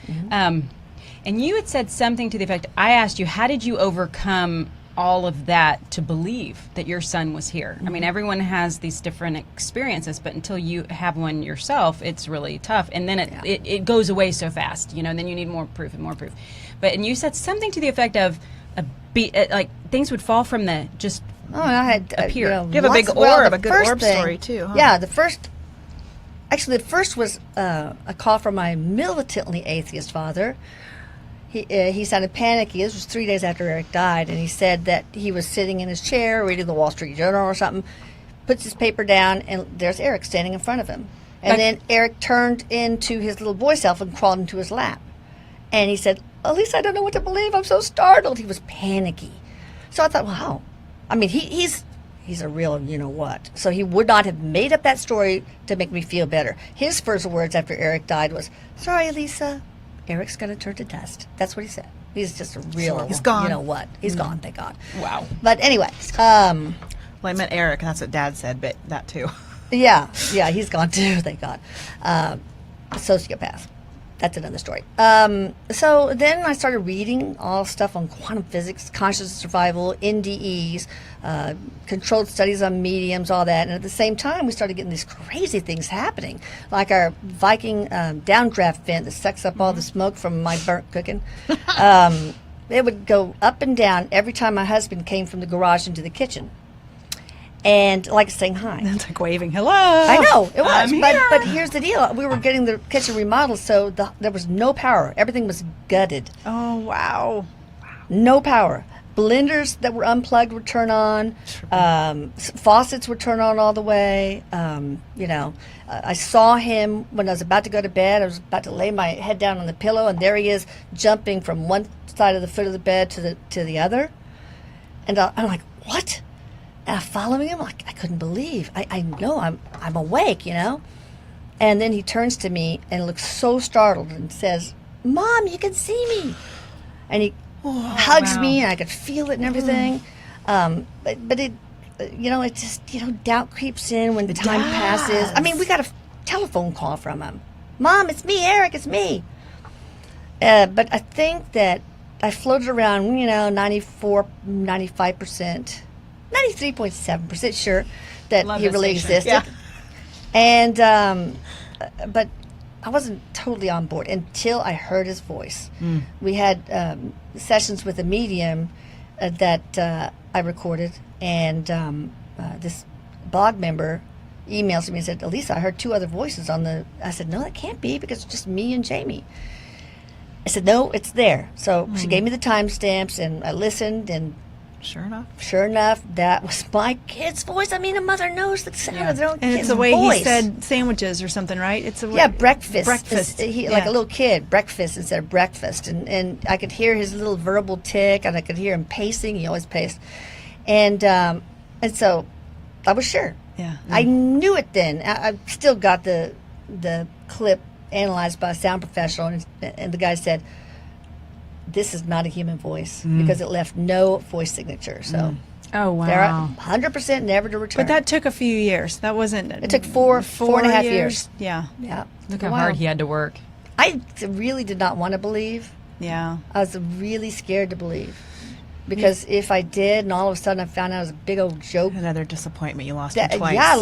And you had said something to the effect, I asked you, how did you overcome all of that to believe that your son was here? I mean, everyone has these different experiences, but until you have one yourself, it's really tough. And then it goes away so fast, and then you need more proof and more proof. And you said something to the effect of, like things would fall from the just Oh, I had Appear. You have a big orb, a good orb story, too, huh? Yeah, the first was a call from my militantly atheist father. He sounded panicky. This was 3 days after Erik died, and he said that he was sitting in his chair reading the Wall Street Journal or something, puts his paper down, and there's Erik standing in front of him. And then Erik turned into his little boy self and crawled into his lap. And he said, Elisa, I don't know what to believe. I'm so startled. He was panicky. So I thought, wow. I mean, he's he's a real you-know-what. So he would not have made up that story to make me feel better. His first words after Erik died was, "Sorry, Elisa, Eric's going to turn to dust." That's what he said. He's just a real, He's gone. you-know-what. He's gone, thank God. Wow. But anyway, Well, I meant Erik, and that's what Dad said, but that too. yeah, he's gone too, thank God. A sociopath. That's another story. So then I started reading all stuff on quantum physics, conscious survival, NDEs, controlled studies on mediums, all that. And at the same time, we started getting these crazy things happening, like our Viking downdraft vent that sucks up all the smoke from my burnt cooking. It would go up and down every time my husband came from the garage into the kitchen. And like saying hi. It's like waving, hello. I know, it was. I'm But here's the deal. We were getting the kitchen remodeled, so there was no power. Everything was gutted. Oh, wow. No power. Blenders that were unplugged would turn on. Faucets would turn on all the way. I saw him when I was about to go to bed. I was about to lay my head down on the pillow, and there he is jumping from one side of the foot of the bed to the other. And I'm like, what? And I'm following him, like I couldn't believe. I know I'm awake, And then he turns to me and looks so startled and says, "Mom, you can see me." And he hugs me, and I could feel it and everything. But it, it just doubt creeps in when the time passes. I mean, we got a telephone call from him. "Mom, it's me, Erik. It's me." But I think that I floated around, 94, 95%. 93.7% sure that Love he this really station. existed. And, but I wasn't totally on board until I heard his voice. We had sessions with a medium that I recorded, and this blog member emails me and said, "Elisa, I heard two other voices on the..." I said, "No, that can't be, because it's just me and Jamie." I said, "No, it's there." So she gave me the timestamps, and I listened, and Sure enough, that was my kid's voice. I mean, a mother knows the sound of their own And kid's it's the way voice. he said sandwiches or something, right? It's a way, Yeah, breakfast. Breakfast. Like a little kid, breakfast instead of breakfast. And I could hear his little verbal tick, and I could hear him pacing. He always paced. And so I was sure. Yeah. I knew it then. I still got the clip analyzed by a sound professional, and the guy said, "This is not a human voice," because it left no voice signature. So Oh, wow. they're 100% never to return. But that took a few years. That wasn't... It took four and a half years. Yeah. Yeah. Look how Wow. hard he had to work. I really did not want to believe. Yeah. I was really scared to believe. Because if I did, and all of a sudden I found out it was a big old joke, Another disappointment. You lost him twice. yeah,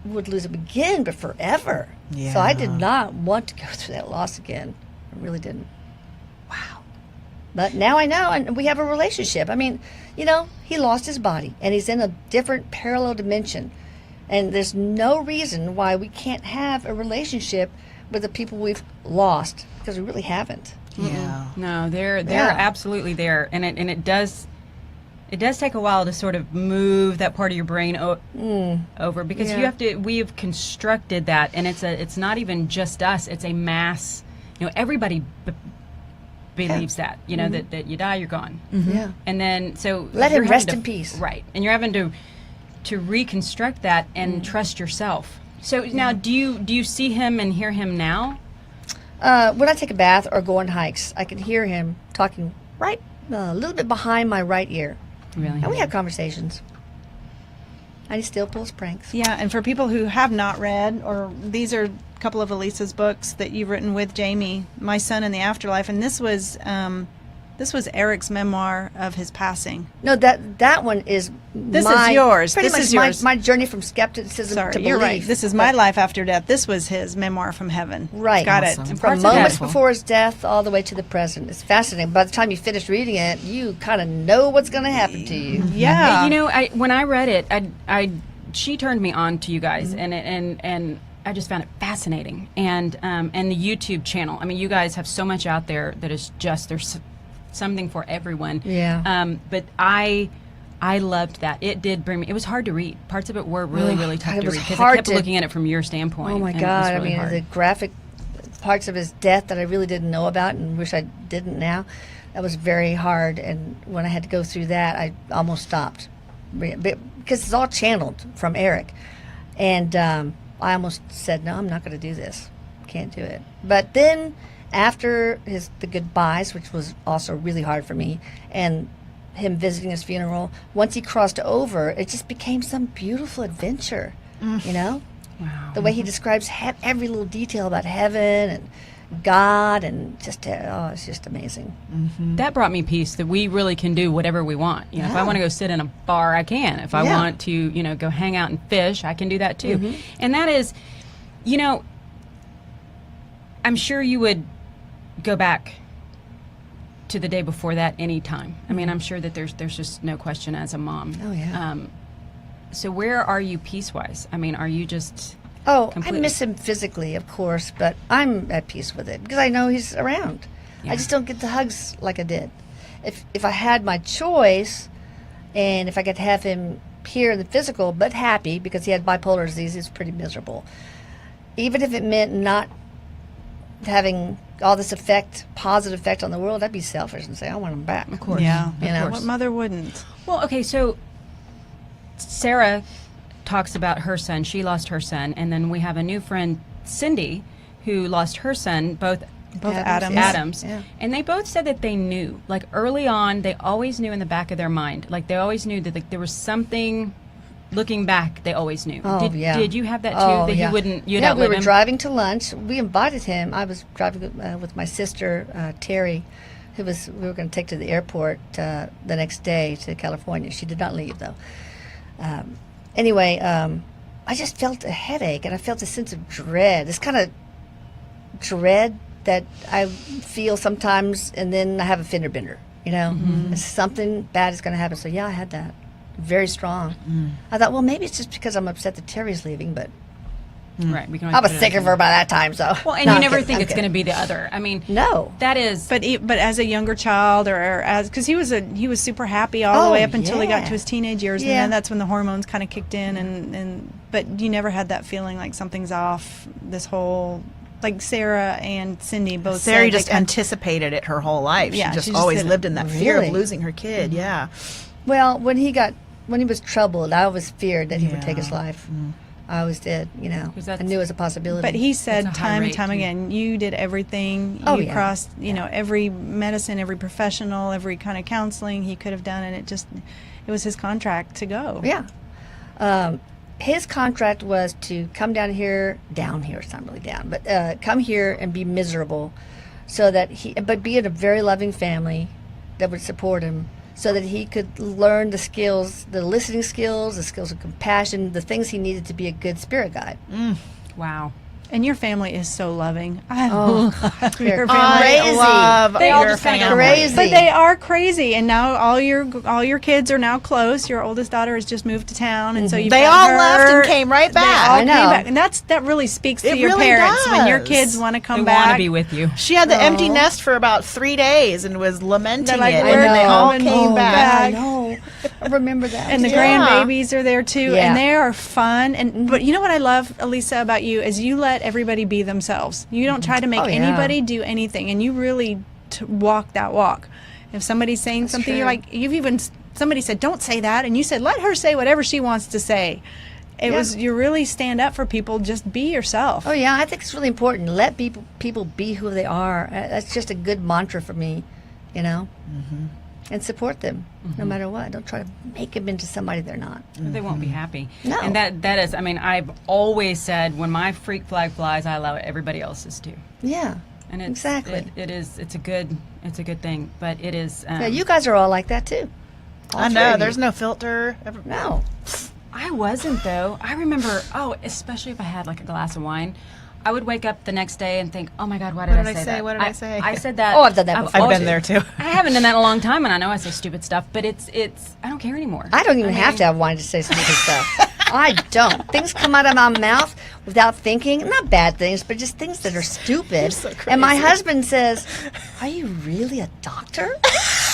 would lose him again, but forever. Yeah. So I did not want to go through that loss again. I really didn't. Wow. But now I know, and we have a relationship. I mean, he lost his body, and he's in a different parallel dimension. And there's no reason why we can't have a relationship with the people we've lost, because we really haven't. Yeah. No, they're Yeah. absolutely there, and it does take a while to sort of move that part of your brain over, because Yeah. we've constructed that, and it's not even just us, it's a mass. Everybody believes that that you die, you're gone. Yeah. And then so Let you're him having rest to- in peace. right? And you're having to reconstruct that and trust yourself. So now, do you see him and hear him now? When I take a bath or go on hikes, I can hear him talking right a little bit behind my right ear. Really? And we have conversations. And he still pulls pranks. Yeah, and for people who have not read, or these are a couple of Elisa's books that you've written with Jamie, My Son in the Afterlife, and this was Erik's memoir of his passing. No, that one is This is yours. Pretty This much is yours. my journey from skepticism Sorry, to you're belief. right. This is my life after death. This was his memoir from heaven. Right. Got Awesome. it. And From parts of it- moments Beautiful. before his death all the way to the present. It's fascinating. By the time you finish reading it, you kind of know what's going to happen to you. Yeah. When I read it, she turned me on to you guys, and I just found it fascinating. And the YouTube channel. I mean, you guys have so much out there that is just there's something for everyone. Yeah. But I loved that. It did bring me. It was hard to read. Parts of it were really, really tough it to was read because hard I kept to- looking at it from your standpoint. Oh my and it was God! really I mean, hard. the graphic parts of his death that I really didn't know about and wish I didn't now. That was very hard, and when I had to go through that, I almost stopped. because it's all channeled from Erik. And I almost said, no, I'm not going to do this. Can't do it. But then after the goodbyes, which was also really hard for me, and him visiting his funeral, once he crossed over, it just became some beautiful adventure, you know? Wow. The way he describes every little detail about heaven and God, and just, it's just amazing. That brought me peace that we really can do whatever we want. You know, if I want to go sit in a bar, I can. If I want to, you know, go hang out and fish, I can do that too. And that is, you know, I'm sure you would go back to the day before that anytime. I mean, I'm sure that there's just no question as a mom. Oh, yeah. So where are you peace-wise? I mean, are you just... Oh, completely. I miss him physically, of course, but I'm at peace with it because I know he's around. Yeah. I just don't get the hugs like I did. If I had my choice, and if I could have him here in the physical, but happy because he had bipolar disease, he was pretty miserable. Even if it meant not having all this positive effect on the world, I'd be selfish and say, I want him back. Of course. Yeah. You know? What mother wouldn't? Well, okay, so Sarah talks about her son. She lost her son. And then we have a new friend, Cindy, who lost her son, both Adams. Yeah. And they both said that they knew. Like early on, they always knew in the back of their mind. Like they always knew that like, there was something, looking back, they always knew. Oh, yeah. Did you have that too? That you'd outlive we were him? driving to lunch. We invited him. I was driving with my sister, Terry, we were going to take to the airport the next day to California. She did not leave, though. Anyway, I just felt a headache, and I felt a sense of dread. This kind of dread that I feel sometimes, and then I have a fender bender, you know? Something bad is going to happen. So, yeah, I had that. Very strong. I thought, well, maybe it's just because I'm upset that Terry's leaving, but Right. We can I was sick of her by that time, so. Well, and No, you I'm never kidding, think I'm it's going to kidding. be the other. I mean, No. that is. But as a younger child, because he was super happy all the way up until he got yeah. to his teenage years, Yeah. and then that's when the hormones kind of kicked in, and but you never had that feeling like something's off. This whole, like Sarah and Cindy both. Sarah said, just like, anticipated it her whole life. Yeah, she just she just always didn't- lived in that fear Really? of losing her kid. Yeah. Well, when he was troubled, I always feared that he would take his Yeah. life. I always did, you know. 'Cause I that's- knew it was a possibility. But he That's said a high time and rate, time too. again, you did everything. Oh, You yeah. crossed, every medicine, every professional, every kind of counseling he could have done, and it was his contract to go. Yeah. His contract was to come down here, it's not really down, but come here and be miserable so that but be in a very loving family that would support him so that he could learn the skills, the listening skills, the skills of compassion, the things he needed to be a good spirit guide. Wow. And your family is so loving. I Oh, love they're your family. crazy. I love They all your just kinda family. crazy. But they are crazy, and now all your kids are now close. Your oldest daughter has just moved to town, and so you've They got all her. left and came right They all back. I came know. back, and that really speaks to It your really parents when your does. kids want to come They back. want to be with you. She had the empty nest for about 3 days and was lamenting They're like, it. "Where And they are all you came going back. back?" I know. I remember that. And the Yeah. grandbabies are there too, Yeah. and they are fun. And but you know what I love, Elisa, about you is you let everybody be themselves. You don't try to make Oh, yeah. anybody do anything, and you really walk that walk. If somebody's saying something, you're true. like, somebody said, "Don't say that," and you said, "Let her say whatever she wants to say." Yeah. You really stand up for people. Just be yourself. Oh yeah, I think it's really important. Let people be who they are. That's just a good mantra for me, you know. And support them no matter what. Don't try to make them into somebody they're not. They won't be happy. No. And that is, I mean, I've always said when my freak flag flies, I allow everybody else's too. Yeah. And it's, Exactly. it's a good thing, but it is. Yeah, you guys are all like that too. All I three know. of There's you. no filter. No. I wasn't though. I remember, especially if I had like a glass of wine, I would wake up the next day and think, "Oh my God, why did I say that?" What did I say? I said that. Oh, I've done that before. I've been too. there too. I haven't done that in a long time, and I know I say stupid stuff, but it's. I don't care anymore. I don't even have mean, to have wine to say stupid stuff. I don't. Things come out of my mouth without thinking. Not bad things, but just things that are stupid. so And my crazy. husband says, "Are you really a doctor?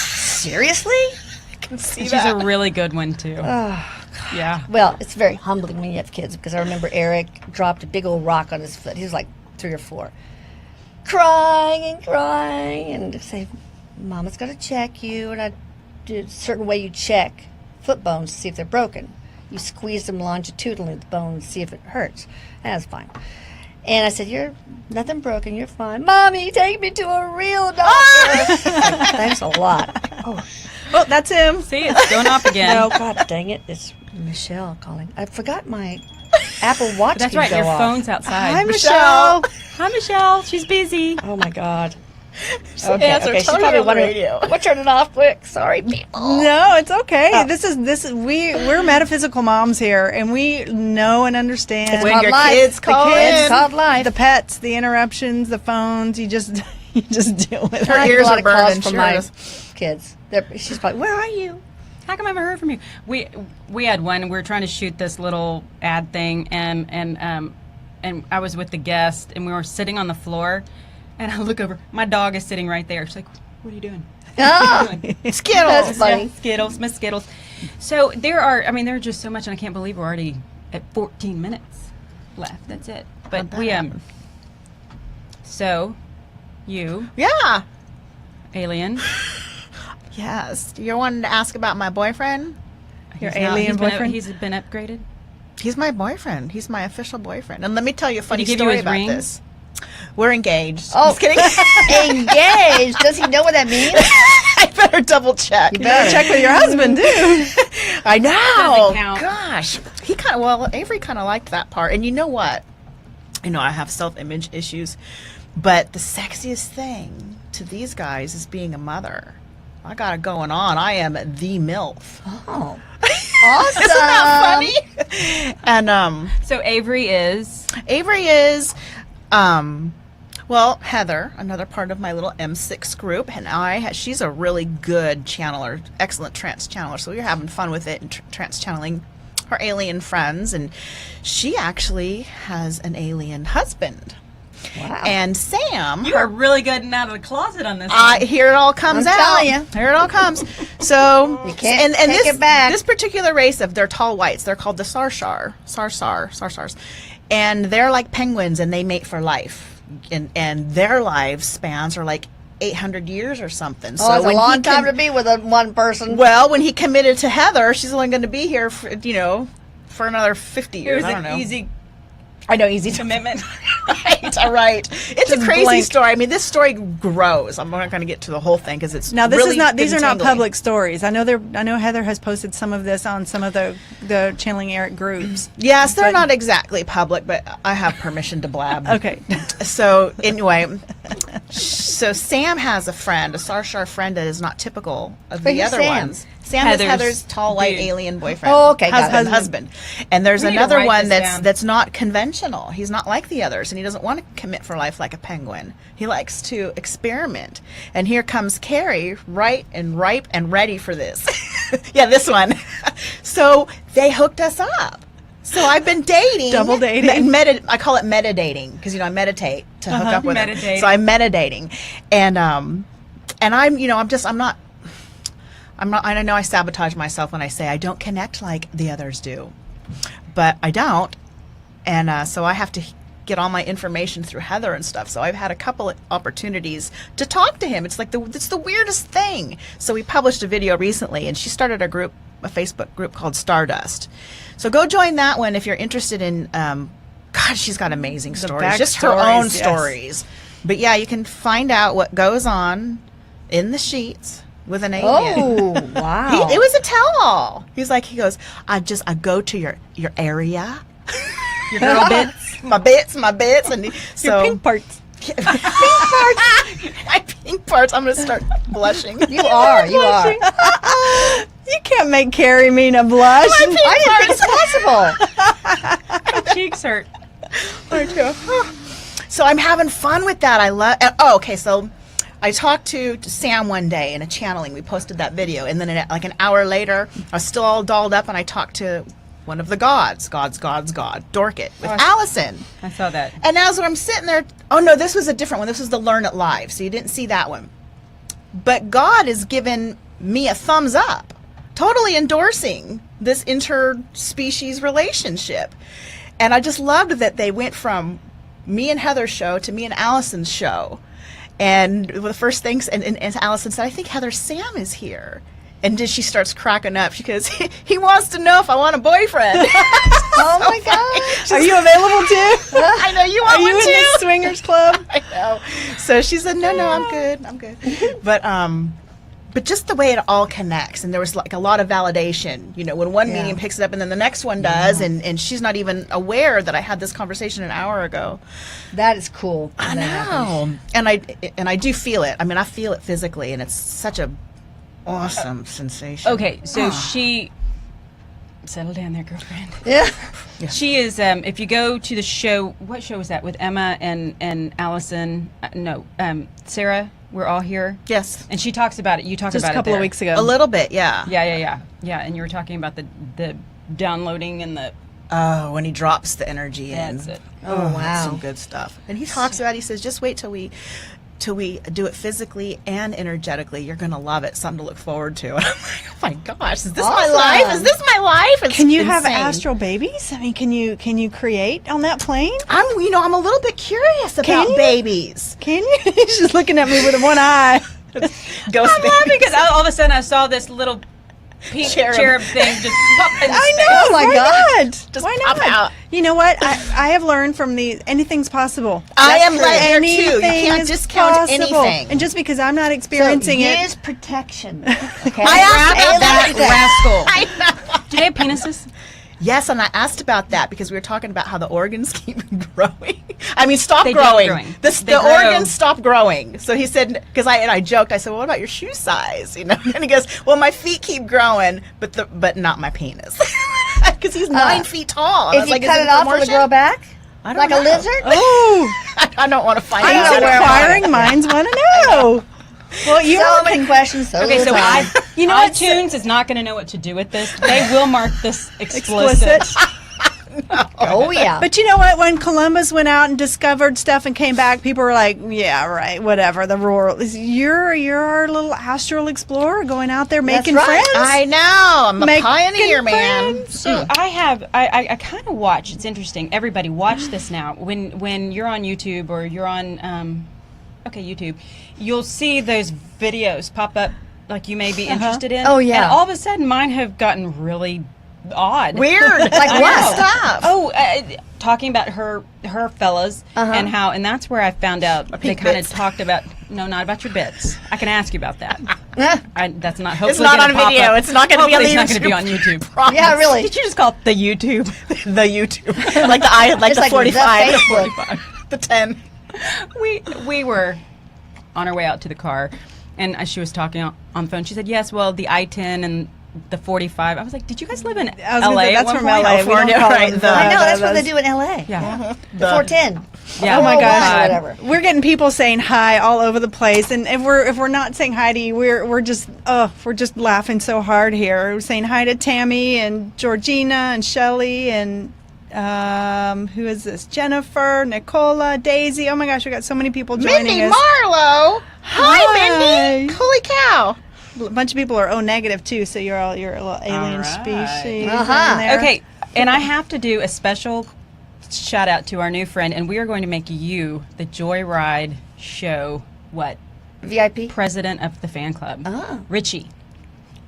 Seriously?" See She's that? a really good one too. Yeah. Well, it's very humbling when you have kids because I remember Erik dropped a big old rock on his foot. He was like 3 or 4, crying and say, "Mama's got to check you," and I do a certain way you check foot bones to see if they're broken. you squeeze them longitudinally with the bone, see if it hurts. That's fine. And I said, "You're nothing broken. You're fine." "Mommy, take me to a real doctor." Thanks a lot. Oh, that's him. See, it's going off again. No, God dang it. It's Michelle calling. I forgot my Apple Watch. That's can right. go Your off. phone's outside. Hi, Michelle. Hi, Michelle. She's busy. Oh my God. Answer, Okay. She's turn it probably on the wondering. radio. We'll turn it off quick. Sorry, people. No, it's okay. Oh. This is we're metaphysical moms here, and we know and understand It's When called your life. kids call kids, It's in, called life. the pets, the interruptions, the phones. You just deal with Her I it. get ears a lot are of calls burning, from sure my is. kids. She's probably, "Where are you?" How come I haven't heard from you? We had one. We were trying to shoot this little ad thing, and I was with the guest, and we were sitting on the floor, and I look over. My dog is sitting right there. She's like, "What are you doing?" Ah, Skittles. That's funny. Yeah, Skittles, Miss Skittles. So there's just so much, and I can't believe we're already at 14 minutes left. That's it. But we So, you Yeah. alien, Yes. You wanted to ask about my boyfriend? Your He's now- alien he's been- boyfriend? he's been upgraded. He's my boyfriend. He's my official boyfriend. And let me tell you a funny he give you story his about ring? this. We're engaged. Oh. Just kidding. Engaged. Does he know what that means? I better double check. You better. Check with your husband too. I know. Doesn't count. Gosh. Avery kind of liked that part. And you know what? I have self-image issues. But the sexiest thing to these guys is being a mother. I got it going on. I am the MILF. Oh. Awesome. Isn't that funny? And So Avery is Heather, another part of my little M6 group, and she's a really good channeler, excellent trance channeler. So we were having fun with it and trance channeling her alien friends, and she actually has an alien husband. Wow. And Sam, you are really getting out of the closet on this. here it all comes I'm out. telling ya. Here it all comes. So You can't and take this, it back. This particular race they're tall whites. They're called the Sarsars, and they're like penguins, and they mate for life. And their lifespans are like 800 years or something. Oh, it's a when long he time to be with one person. Well, when he committed to Heather, she's only going to be here for another 50 it years. was I don't an know. easy I know, easy commitment. right. It's Just a crazy blank. story. I mean, this story grows. I'm not going to get to the whole thing because it's Now this really is not; these been are not tingling. public stories. I know Heather has posted some of this on some of the channeling Erik groups. Yes, they're But- not exactly public, but I have permission to blab. Okay. So anyway, so Sam has a friend, a Sarshar friend that is not typical of Wait, the who's other Sam? ones. Sam is Heather's Heather's tall white dude. alien boyfriend. Oh, okay, got it. husband. And there's We need to another write one this down. that's not conventional. He's not like the others, and he doesn't want to commit for life like a penguin. He likes to experiment. And here comes Kerry, ripe and ready for this. Yeah, this one. So they hooked us up. So I've been dating. Double dating. I call it metadating because I meditate to hook up with him. Meditating. So I'm meditating, and I'm not. I know I sabotage myself when I say I don't connect like the others do, but I don't, and so I have to get all my information through Heather and stuff. So I've had a couple of opportunities to talk to him. It's like it's the weirdest thing. So we published a video recently, and she started a Facebook group called Stardust. So go join that one if you're interested in. God, she's got amazing stories, just her own backstories, yes. stories. But yeah, you can find out what goes on in the sheets with an alien. Oh, wow. It was a tell-all. He goes, I go to your area, Your girl bits. my bits, and so Your pink parts. my pink parts. I'm gonna start blushing. You are. You can't make Carrie Mina blush. I didn't think it's possible. Cheeks hurt. So I'm having fun with that. I love. Okay. So I talked to Sam one day in a channeling. We posted that video, and then like an hour later, I was still all dolled up, and I talked to one of the God, Dorkit, with Allison. I saw that. And now when I'm sitting there, oh no, this was a different one. This was the Learn It Live, so you didn't see that one. But God has given me a thumbs up, totally endorsing this interspecies relationship. And I just loved that they went from me and Heather's show to me and Allison's show. And the first things, and Allison said, I think Heather Sam is here. And then she starts cracking up. She goes, he wants to know if I want a boyfriend. Oh my gosh. Are you available too? I know you want Are you one in too. the swingers club? I know. So she said, no, I'm good. But just the way it all connects, and there was like a lot of validation, when one medium picks it up and then the next one does, and she's not even aware that I had this conversation an hour ago. That is cool. I when that happens. know. And I do feel it. I mean, I feel it physically, and it's such a awesome sensation. Okay, so she settle down there, girlfriend. Yeah. She is. If you go to the show, what show was that with Emma and Allison? Sarah. We're all here. Yes. And she talks about it. You talk Just about a couple it of there. weeks ago. A little bit, yeah. Yeah. And you were talking about the downloading and the. Oh, when he drops the energy in. That's it. Oh, That's wow. some good stuff. And he talks about, he says, just wait till we do it physically and energetically. You're going to love it. Something to look forward to. And I'm like, oh my gosh, is this my Awesome. life? Is this my life? It's Can you have insane. astral babies? I mean, can you create on that plane? I'm a little bit curious about you? babies. Can you? He's just looking at me with one eye. Ghost I'm laughing babies. because all of a sudden I saw this little pink Cherub. cherub thing just pop in I space. know. Oh my why God. not? Just Why pop not? out. You know what? I have learned from anything's possible. I That's am true. right there too. You Anything can't is discount possible. anything. And just because I'm not So experiencing use it, protection. Okay. I asked about That that. rascal. Do they have penises? Yes, and I asked about that because we were talking about how the organs keep growing. I mean, stop They keep growing. growing. The They grow. organs stop growing. So he said, because I joked, I said, well, what about your shoe size? And he goes, well, my feet keep growing, but not my penis. Because he's 9 feet tall. And I If was you like, cut is it off, will it promotion? grow back? I don't Like know. a lizard? oh, I don't want to find I out. don't know where inquiring minds want to know. Well, you So many questions. So Okay, little so time. You know what? iTunes is not going to know what to do with this. They will mark this explicit. Oh yeah. But you know what? When Columbus went out and discovered stuff and came back, people were like, "Yeah, right, whatever." The rural, you're our little astral explorer going out there making right. friends. I know. I'm a Making pioneer, man. friends. So I kind of watch. It's interesting. Everybody watch this now. When you're on YouTube or you're on, YouTube, you'll see those videos pop up like you may be interested in. Oh, yeah. And all of a sudden, mine have gotten really odd. Weird. Like I what? know. Stuff. Oh, talking about her fellas Uh-huh. and that's where I found out they pink kind of bits. talked about not about your bits. I can ask you about that. That's not. Hopefully It's not gonna on pop video. up. It's not going to be on the Hopefully it's not YouTube. going to be on YouTube. Promise. Yeah, really. Did you just call it the YouTube? The YouTube. Like It's the like 45. the Facebook. The 10. we were on our way out to the car, and as she was talking on the phone, she said, "Yes, well, the I-10 and the 45." I was like, "Did you guys live in I was gonna LA?" say, at that's one from point? LA. We don't California, call right, them the- I know, that's those. what they do in LA. Yeah. The 410. Yeah. Oh my Or gosh. whatever. We're getting people saying hi all over the place, and if we're not saying hi to you, we're just laughing so hard here. We're saying hi to Tammy and Georgina and Shelly and who is this? Jennifer, Nicola, Daisy. Oh my gosh, we got so many people joining Mindy us. Marlowe. Hi, Mindy. Hi. Holy cow. A bunch of people are O negative too, so you're a little alien right. species. Uh-huh. in there. Okay, and I have to do a special shout out to our new friend, and we are going to make you the JoyRide show VIP. president of the fan club. Oh. Richie,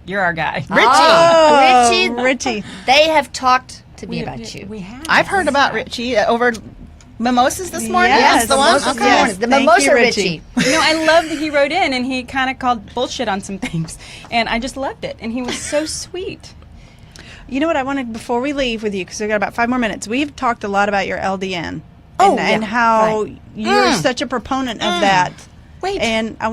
you're our guy. Oh, Richie. Richie. They have talked to me about you. We have. I've heard about Richie over mimosas this morning. Yes, That's the one. Mimosas Okay. this morning. The Thank Mimosa you, Richie. Richie. You know, I love that he wrote in and he kind of called bullshit on some things, and I just loved it. And he was so sweet. You know what I wanted before we leave with you, because we've got about 5 more minutes. We've talked a lot about your LDN Oh, and yeah. how Right. you're such a proponent of that. Wait. And I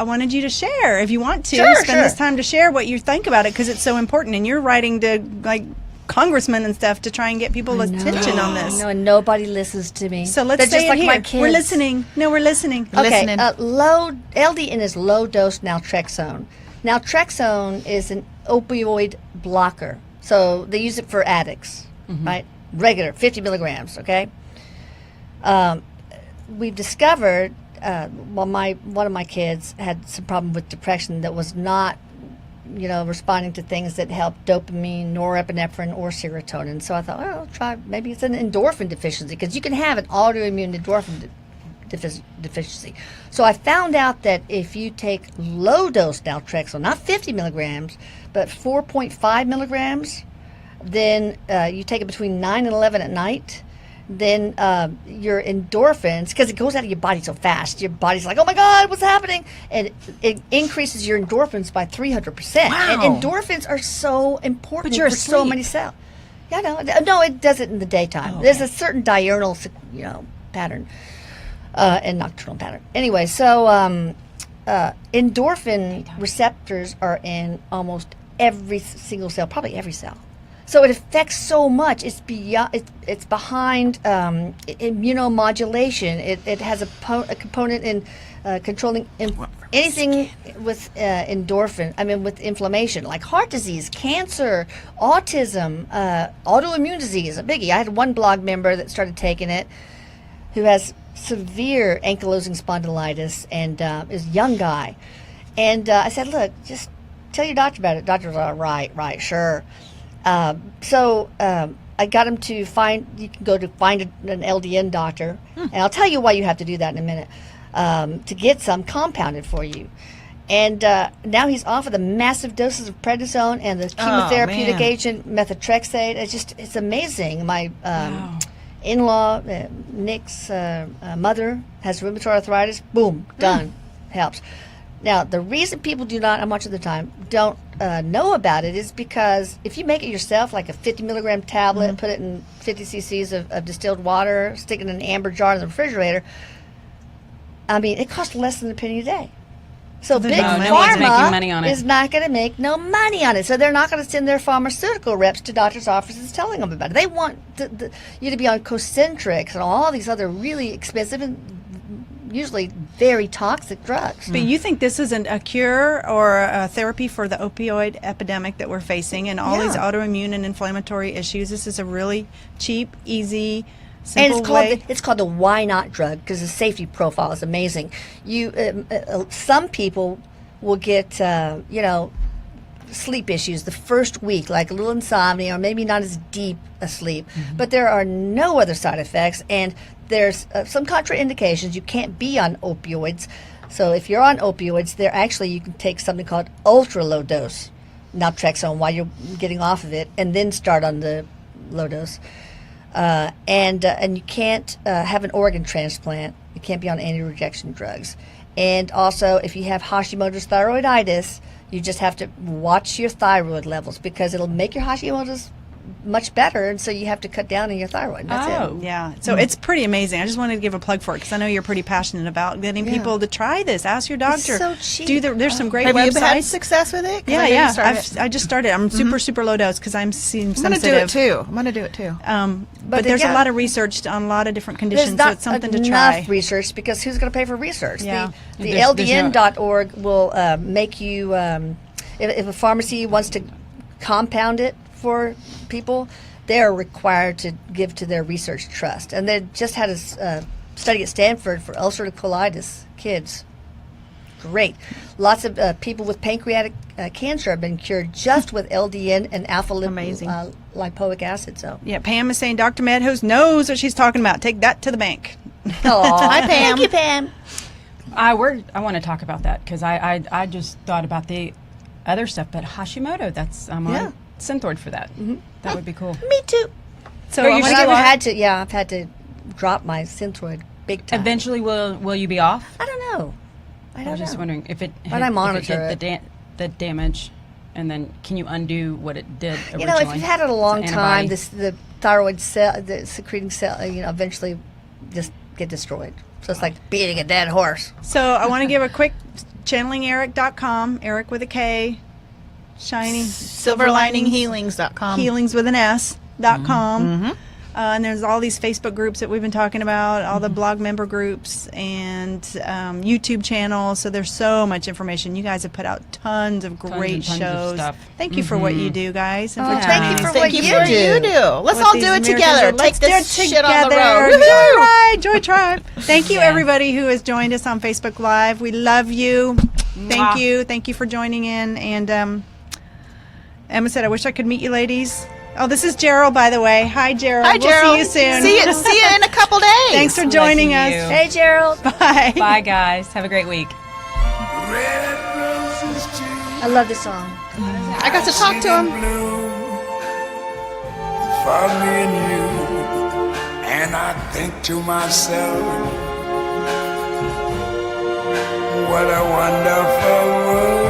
wanted you to share, if you want to, Sure, spend sure. this time to share what you think about it, because it's so important. And you're writing to like congressmen and stuff to try and get people's attention on this. No, and nobody listens to me. So let's They're say just it like here. my kids. We're listening. No, we're listening. Okay, Listening. low LDN is low dose naltrexone. Naltrexone is an opioid blocker, so they use it for addicts, right? Regular, 50 milligrams. Okay. We've discovered, one of my kids had some problem with depression that was not, responding to things that help dopamine, norepinephrine, or serotonin. So I thought, well, I'll try. Maybe it's an endorphin deficiency, because you can have an autoimmune endorphin deficiency. So I found out that if you take low dose naltrexone, not 50 milligrams, but 4.5 milligrams, then you take it between 9 and 11 at night, then your endorphins, because it goes out of your body so fast, your body's like, oh my God, what's happening? And it increases your endorphins by 300%. Wow. And endorphins are so important But you're for so asleep. many cells. Yeah, no, it does it in the daytime. Oh, There's okay. a certain diurnal, pattern and nocturnal pattern. Anyway, so endorphin receptors are in almost every single cell, probably every cell. So it affects so much. It's beyond. It's behind immunomodulation. It has a component in controlling anything with endorphin. I mean, with inflammation, like heart disease, cancer, autism, autoimmune disease, a biggie. I had one blog member that started taking it, who has severe ankylosing spondylitis and is a young guy. And I said, look, just tell your doctor about it. Doctor was like, right, sure. So I got him to you can go to find an LDN doctor, and I'll tell you why you have to do that in a minute, to get some compounded for you. And now he's off of the massive doses of prednisone and the chemotherapeutic agent methotrexate. It's amazing. My in-law, Nick's mother, has rheumatoid arthritis. Boom, done. Helps. Now, the reason people do not, much of the time, don't know about it is because if you make it yourself, like a 50 milligram tablet, put it in 50 cc's of distilled water, stick it in an amber jar in the refrigerator, I mean, it costs less than a penny a day. So big no one's making money on pharma it. is not going to make no money on it. So they're not going to send their pharmaceutical reps to doctors' offices telling them about it. They want you to be on Concentrix and all these other really expensive and usually very toxic drugs. But you think this isn't a cure or a therapy for the opioid epidemic that we're facing and all these autoimmune and inflammatory issues? This is a really cheap, easy, simple And it's called the why not drug because the safety profile is amazing. Some people will get sleep issues the first week, like a little insomnia or maybe not as deep a sleep, but there are no other side effects, and there's some contraindications. You can't be on opioids. So if you're on opioids, you can take something called ultra low dose naltrexone while you're getting off of it, and then start on the low dose. And you can't have an organ transplant. You can't be on anti-rejection drugs. And also, if you have Hashimoto's thyroiditis, you just have to watch your thyroid levels because it'll make your Hashimoto's much better, and so you have to cut down on your thyroid. That's it. Yeah, so it's pretty amazing. I just wanted to give a plug for it because I know you're pretty passionate about getting people to try this. Ask your doctor. It's so cheap. There's some great Have websites. you had success with it? 'Cause I know you Yeah. started it. I just started. I'm super low dose because I'm seeing I'm going to do it too. I'm going to do it too. But there's a again, lot of research on a lot of different conditions, There's so not it's something to enough try. research because who's going to pay for research? Yeah. The There's no- LDN.org will make you, if a pharmacy wants to compound it for people, they're required to give to their research trust. And they just had a study at Stanford for ulcerative colitis kids. Great. Lots of people with pancreatic cancer have been cured just with LDN and alpha lipoic acid. So. Yeah, Pam is saying Dr. Medhose knows what she's talking about. Take that to the bank. Hi, Pam. Thank you, Pam. I want to talk about that because I just thought about the other stuff, but Hashimoto, I'm on Synthroid for that. That would be cool. Me too. So Are you I wanna still give- on? I've had to drop my Synthroid big time. Eventually, will you be off? I don't know. I I was just know. wondering if it But I monitor if it did the damage, and then can you undo what it did originally? You know, if you've had it a long It's an time, antibody. the thyroid cell, the secreting cell, eventually just get destroyed. So it's like beating a dead horse. So I want to give a quick channelingerik.com, Erik with a K, shiny Silverlininghealings.com. healings with an S.com. And there's all these Facebook groups that we've been talking about, all the blog member groups and YouTube channels. So there's so much information. You guys have put out tons of great and tons of shows. stuff. Thank you for what you do, guys. And for thank tuning you in. for Thank what you you for do. you do. Let's With all these do it miracles. together. Let's Take do this it shit on the together. road. Woohoo! JoyRide, Joy Tribe. Thank you, Yeah. everybody who has joined us on Facebook Live. We love you. Thank Mwah. you. Thank you for joining in. And Emma said, I wish I could meet you ladies. Oh, this is Gerald, by the way. Hi, Gerald. Hi, Gerald. We'll see you soon. See you in a couple couple days. Thanks for joining Lucky us. you. Hey, Gerald. Bye. Bye, guys. Have a great week. I love this song. I got to talk to him. For me and you, and I think to myself, what a wonderful world.